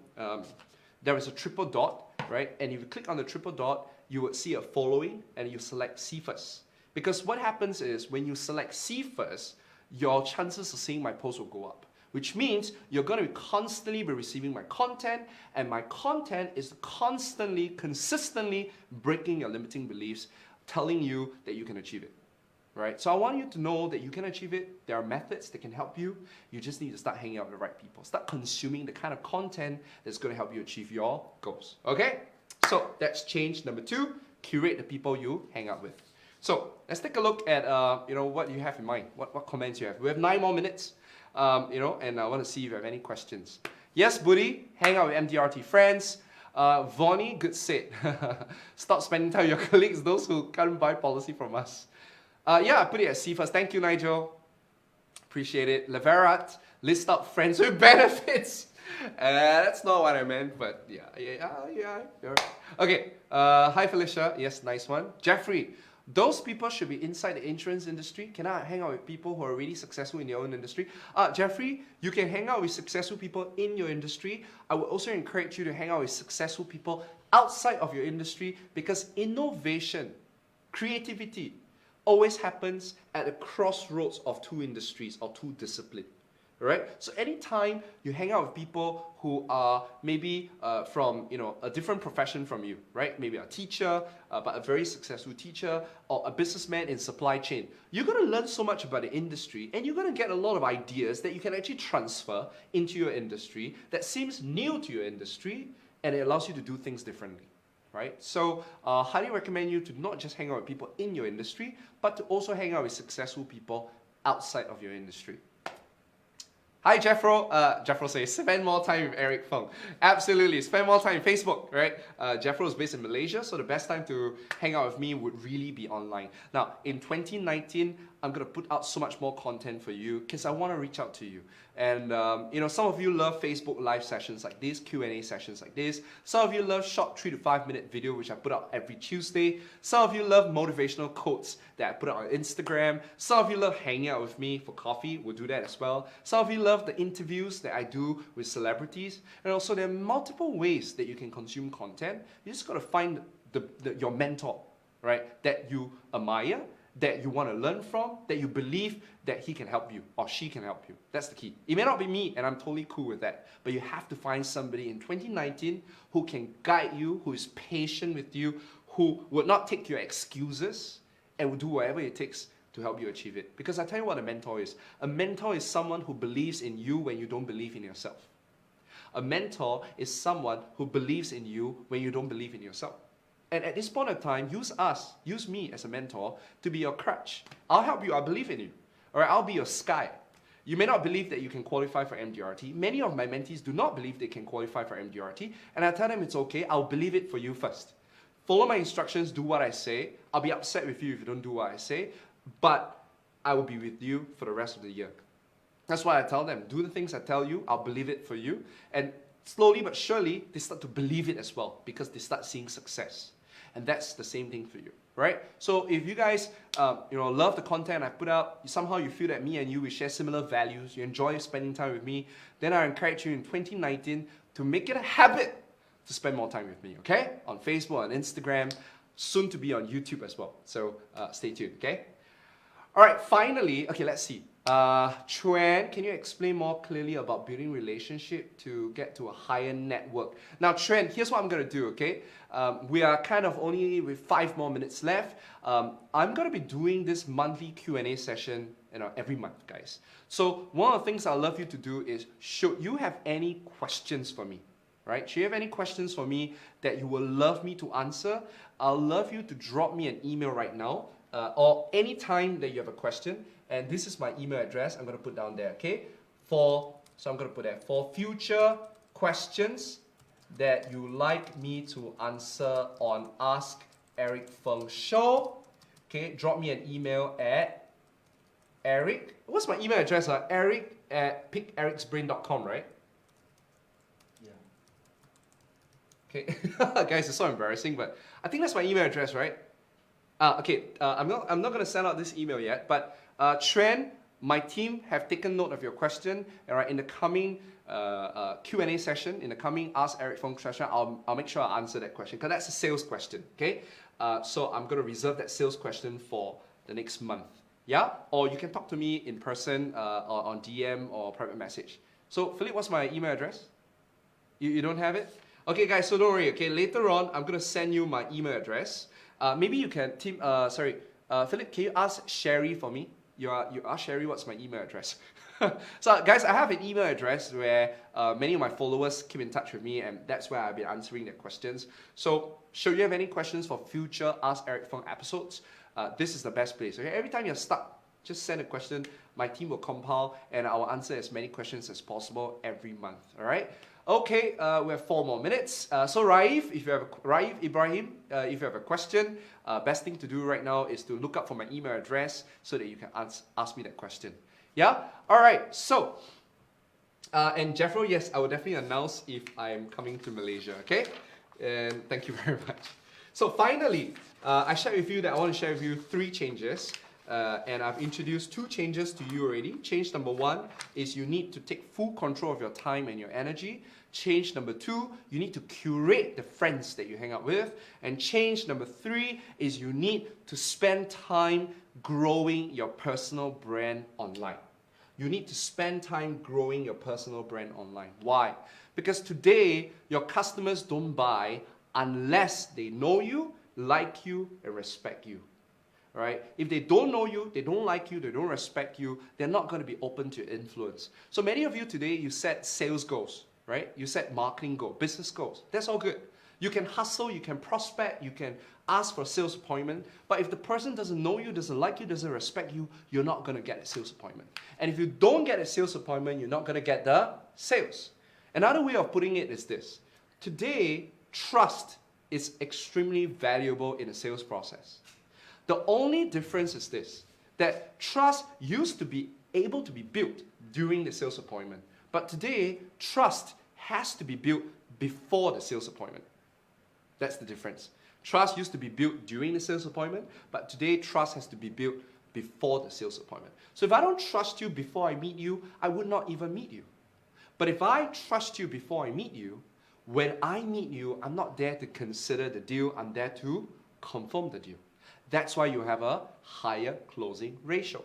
there is a triple dot, right? And if you click on the triple dot, you would see a following, and you select see first. Because what happens is, when you select see first, your chances of seeing my post will go up. Which means you're going to constantly be receiving my content, and my content is constantly, consistently breaking your limiting beliefs, telling you that you can achieve it. Right? So I want you to know that you can achieve it. There are methods that can help you. You just need to start hanging out with the right people. Start consuming the kind of content that's going to help you achieve your goals. Okay? So that's change number 2. Curate the people you hang out with. So let's take a look at what you have in mind. What comments you have. We have 9 more minutes. And I want to see if you have any questions. Yes, Buddy, hang out with MDRT friends. Vonnie, good set. Stop spending time with your colleagues, those who can't buy policy from us. Yeah, I put it at C first. Thank you, Nigel. Appreciate it. Leverat, list out friends with benefits. That's not what I meant, but yeah. Okay, hi Felicia. Yes, nice one. Jeffrey, those people should be inside the insurance industry. Can I hang out with people who are already successful in their own industry? Jeffrey, you can hang out with successful people in your industry. I would also encourage you to hang out with successful people outside of your industry, because innovation, creativity, always happens at the crossroads of 2 industries or 2 disciplines. Right? So anytime you hang out with people who are maybe from a different profession from you, right? Maybe a teacher, but a very successful teacher, or a businessman in supply chain, you're going to learn so much about the industry, and you're going to get a lot of ideas that you can actually transfer into your industry that seems new to your industry, and it allows you to do things differently. Right? So highly recommend you to not just hang out with people in your industry, but to also hang out with successful people outside of your industry. Hi Jeffro. Jeffro says, spend more time with Eric Feng. Absolutely, spend more time on Facebook, right? Jeffro is based in Malaysia, so the best time to hang out with me would really be online. Now, in 2019, I'm going to put out so much more content for you, because I want to reach out to you. And some of you love Facebook live sessions like this, Q&A sessions like this. Some of you love short 3 to 5 minute video, which I put out every Tuesday. Some of you love motivational quotes that I put out on Instagram. Some of you love hanging out with me for coffee. We'll do that as well. Some of you love the interviews that I do with celebrities. And also, there are multiple ways that you can consume content. You just got to find your mentor, right, that you admire, that you want to learn from, that you believe that he can help you or she can help you. That's the key. It may not be me, and I'm totally cool with that, but you have to find somebody in 2019 who can guide you, who is patient with you, who would not take your excuses, and will do whatever it takes to help you achieve it. Because I tell you what a mentor is. A mentor is someone who believes in you when you don't believe in yourself. A mentor is someone who believes in you when you don't believe in yourself. And at this point of time, use me as a mentor to be your crutch. I'll help you, I believe in you. All right, I'll be your sky. You may not believe that you can qualify for MDRT. Many of my mentees do not believe they can qualify for MDRT, and I tell them it's okay, I'll believe it for you first. Follow my instructions, do what I say. I'll be upset with you if you don't do what I say, but I will be with you for the rest of the year. That's why I tell them, do the things I tell you, I'll believe it for you. And slowly but surely, they start to believe it as well because they start seeing success. And that's the same thing for you, right? So if you guys love the content I put out, somehow you feel that me and you, we share similar values, you enjoy spending time with me, then I encourage you in 2019 to make it a habit to spend more time with me, okay? On Facebook, on Instagram, soon to be on YouTube as well. So stay tuned, okay? All right, finally, okay, let's see. Chuan, can you explain more clearly about building relationship to get to a higher network? Now, Chuan, here's what I'm going to do, okay? We are kind of only with 5 more minutes left. I'm going to be doing this monthly Q&A session every month, guys. So one of the things I'd love you to do is, should you have any questions for me, right? Should you have any questions for me that you will love me to answer, I'll love you to drop me an email right now or any time that you have a question. And this is my email address. I'm going to put down there, okay? So I'm going to put there, for future questions that you like me to answer on Ask Eric Feng Show, okay? Drop me an email at Eric. What's my email address? Eric@pickericsbrain.com, right? Okay, guys, it's so embarrassing, but I think that's my email address, right? I'm not going to send out this email yet, but Trent, my team have taken note of your question. All right, in the coming Q&A session, in the coming Ask Eric Feng session, I'll make sure I answer that question because that's a sales question. Okay, so I'm going to reserve that sales question for the next month. Yeah, or you can talk to me in person or on DM or private message. So Philip, what's my email address? You don't have it? Okay, guys, so don't worry. Okay, later on, I'm going to send you my email address. Maybe you can, Philip, can you ask Sherry for me? You ask Sherry what's my email address. So, guys, I have an email address where many of my followers keep in touch with me, and that's where I've been answering their questions. So, should you have any questions for future Ask Eric Feng episodes, this is the best place. Okay, every time you're stuck, just send a question. My team will compile, and I will answer as many questions as possible every month. All right. Okay, we have 4 more minutes. So Raif, Ibrahim, if you have a question, best thing to do right now is to look up for my email address so that you can ask me that question. Yeah? All right, so, and Jeffro, yes, I will definitely announce if I'm coming to Malaysia, okay? And thank you very much. So finally, I shared with you that I want to share with you 3 changes. And I've introduced 2 changes to you already. Change number 1 is you need to take full control of your time and your energy. Change number 2, you need to curate the friends that you hang out with. And change number 3 is you need to spend time growing your personal brand online. You need to spend time growing your personal brand online. Why? Because today, your customers don't buy unless they know you, like you, and respect you. Right? If they don't know you, they don't like you, they don't respect you, they're not going to be open to your influence. So many of you today, you set sales goals, right? You set marketing goals, business goals. That's all good. You can hustle, you can prospect, you can ask for a sales appointment, but if the person doesn't know you, doesn't like you, doesn't respect you, you're not going to get a sales appointment. And if you don't get a sales appointment, you're not going to get the sales. Another way of putting it is this. Today, trust is extremely valuable in a sales process. The only difference is this, that trust used to be able to be built during the sales appointment. But today, trust has to be built before the sales appointment. That's the difference. Trust used to be built during the sales appointment, but today, trust has to be built before the sales appointment. So if I don't trust you before I meet you, I would not even meet you. But if I trust you before I meet you, when I meet you, I'm not there to consider the deal, I'm there to confirm the deal. That's why you have a higher closing ratio.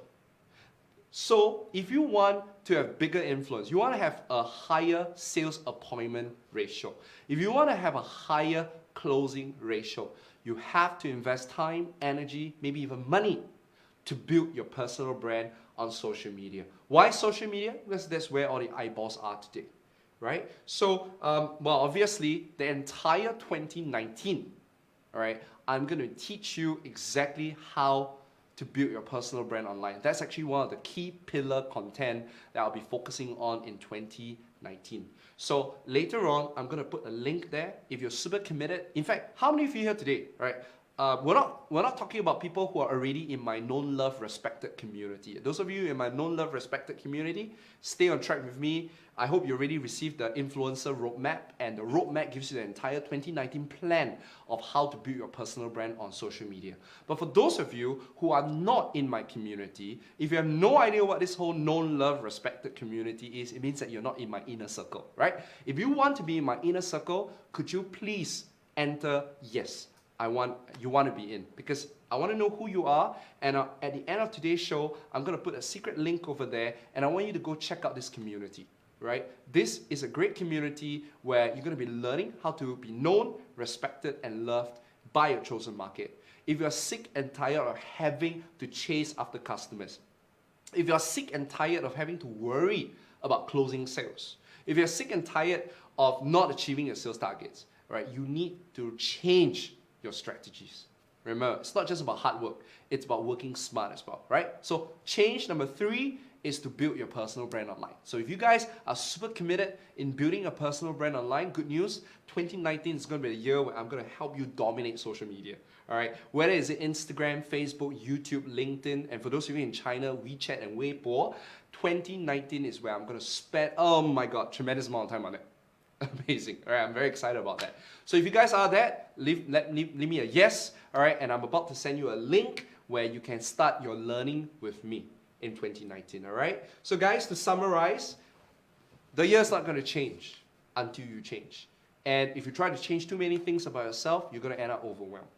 So if you want to have bigger influence, you want to have a higher sales appointment ratio. If you want to have a higher closing ratio, you have to invest time, energy, maybe even money to build your personal brand on social media. Why social media? Because that's where all the eyeballs are today, right? So, well, obviously, the entire 2019, all right, I'm going to teach you exactly how to build your personal brand online. That's actually one of the key pillar content that I'll be focusing on in 2019. So later on, I'm gonna put a link there. If you're super committed, in fact, how many of you here today, right? We're not talking about people who are already in my known, love, respected community. Those of you in my known, love, respected community, stay on track with me. I hope you already received the influencer roadmap, and the roadmap gives you the entire 2019 plan of how to build your personal brand on social media. But for those of you who are not in my community, if you have no idea what this whole known, love, respected community is, it means that you're not in my inner circle, right? If you want to be in my inner circle, could you please enter yes? You want to be in, because I want to know who you are, and at the end of today's show, I'm going to put a secret link over there, and I want you to go check out this community, right? This is a great community where you're going to be learning how to be known, respected, and loved by your chosen market. If you're sick and tired of having to chase after customers, if you're sick and tired of having to worry about closing sales, if you're sick and tired of not achieving your sales targets, right, you need to change your strategies. Remember, it's not just about hard work, it's about working smart as well, right? So change number 3 is to build your personal brand online. So if you guys are super committed in building a personal brand online, good news, 2019 is going to be a year where I'm going to help you dominate social media, all right? Whether it's Instagram, Facebook, YouTube, LinkedIn, and for those of you in China, WeChat and Weibo, 2019 is where I'm going to spend, oh my God, tremendous amount of time on it. Amazing. All right, I'm very excited about that. So if you guys are that, leave me a yes. All right, and I'm about to send you a link where you can start your learning with me in 2019. All right. So guys, to summarize, the year's not going to change until you change. And if you try to change too many things about yourself, you're going to end up overwhelmed.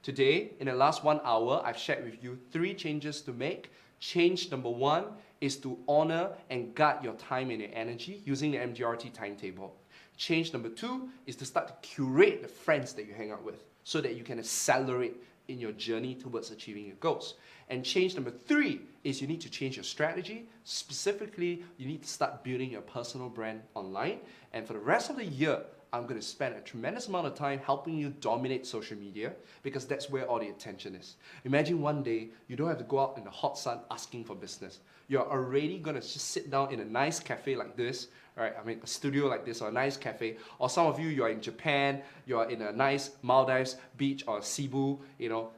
Today, in the last 1 hour, I've shared with you 3 changes to make. Change number 1 is to honor and guard your time and your energy using the MDRT timetable. Change number 2 is to start to curate the friends that you hang out with so that you can accelerate in your journey towards achieving your goals. And change number 3 is you need to change your strategy. Specifically, you need to start building your personal brand online. And for the rest of the year, I'm going to spend a tremendous amount of time helping you dominate social media, because that's where all the attention is. Imagine one day you don't have to go out in the hot sun asking for business. You're already going to just sit down in a nice cafe like this, right? I mean, a studio like this or a nice cafe. Or some of you, you're in Japan, you're in a nice Maldives beach or Cebu, you know,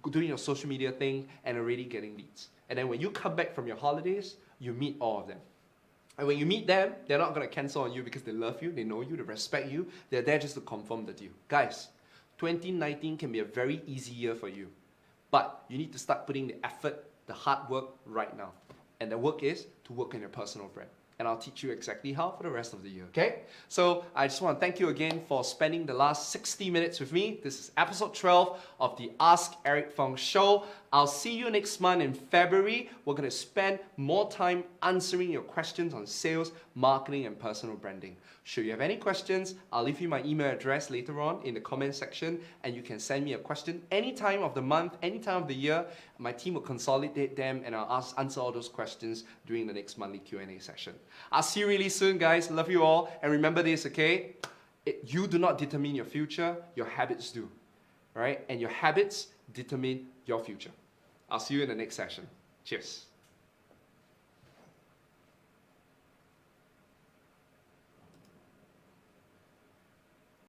doing your social media thing and already getting leads. And then when you come back from your holidays, you meet all of them. And when you meet them, they're not going to cancel on you because they love you, they know you, they respect you. They're there just to confirm the deal. Guys, 2019 can be a very easy year for you. But you need to start putting the effort, the hard work right now. And the work is to work on your personal brand. And I'll teach you exactly how for the rest of the year, okay? So I just want to thank you again for spending the last 60 minutes with me. This is episode 12 of the Ask Eric Feng show. I'll see you next month in February. We're going to spend more time answering your questions on sales, marketing, and personal branding. Should you have any questions, I'll leave you my email address later on in the comment section, and you can send me a question any time of the month, any time of the year. My team will consolidate them, and I'll answer all those questions during the next monthly Q&A session. I'll see you really soon, guys. Love you all. And remember this, okay? You do not determine your future, your habits do. Right? And your habits determine your future. I'll see you in the next session. Cheers.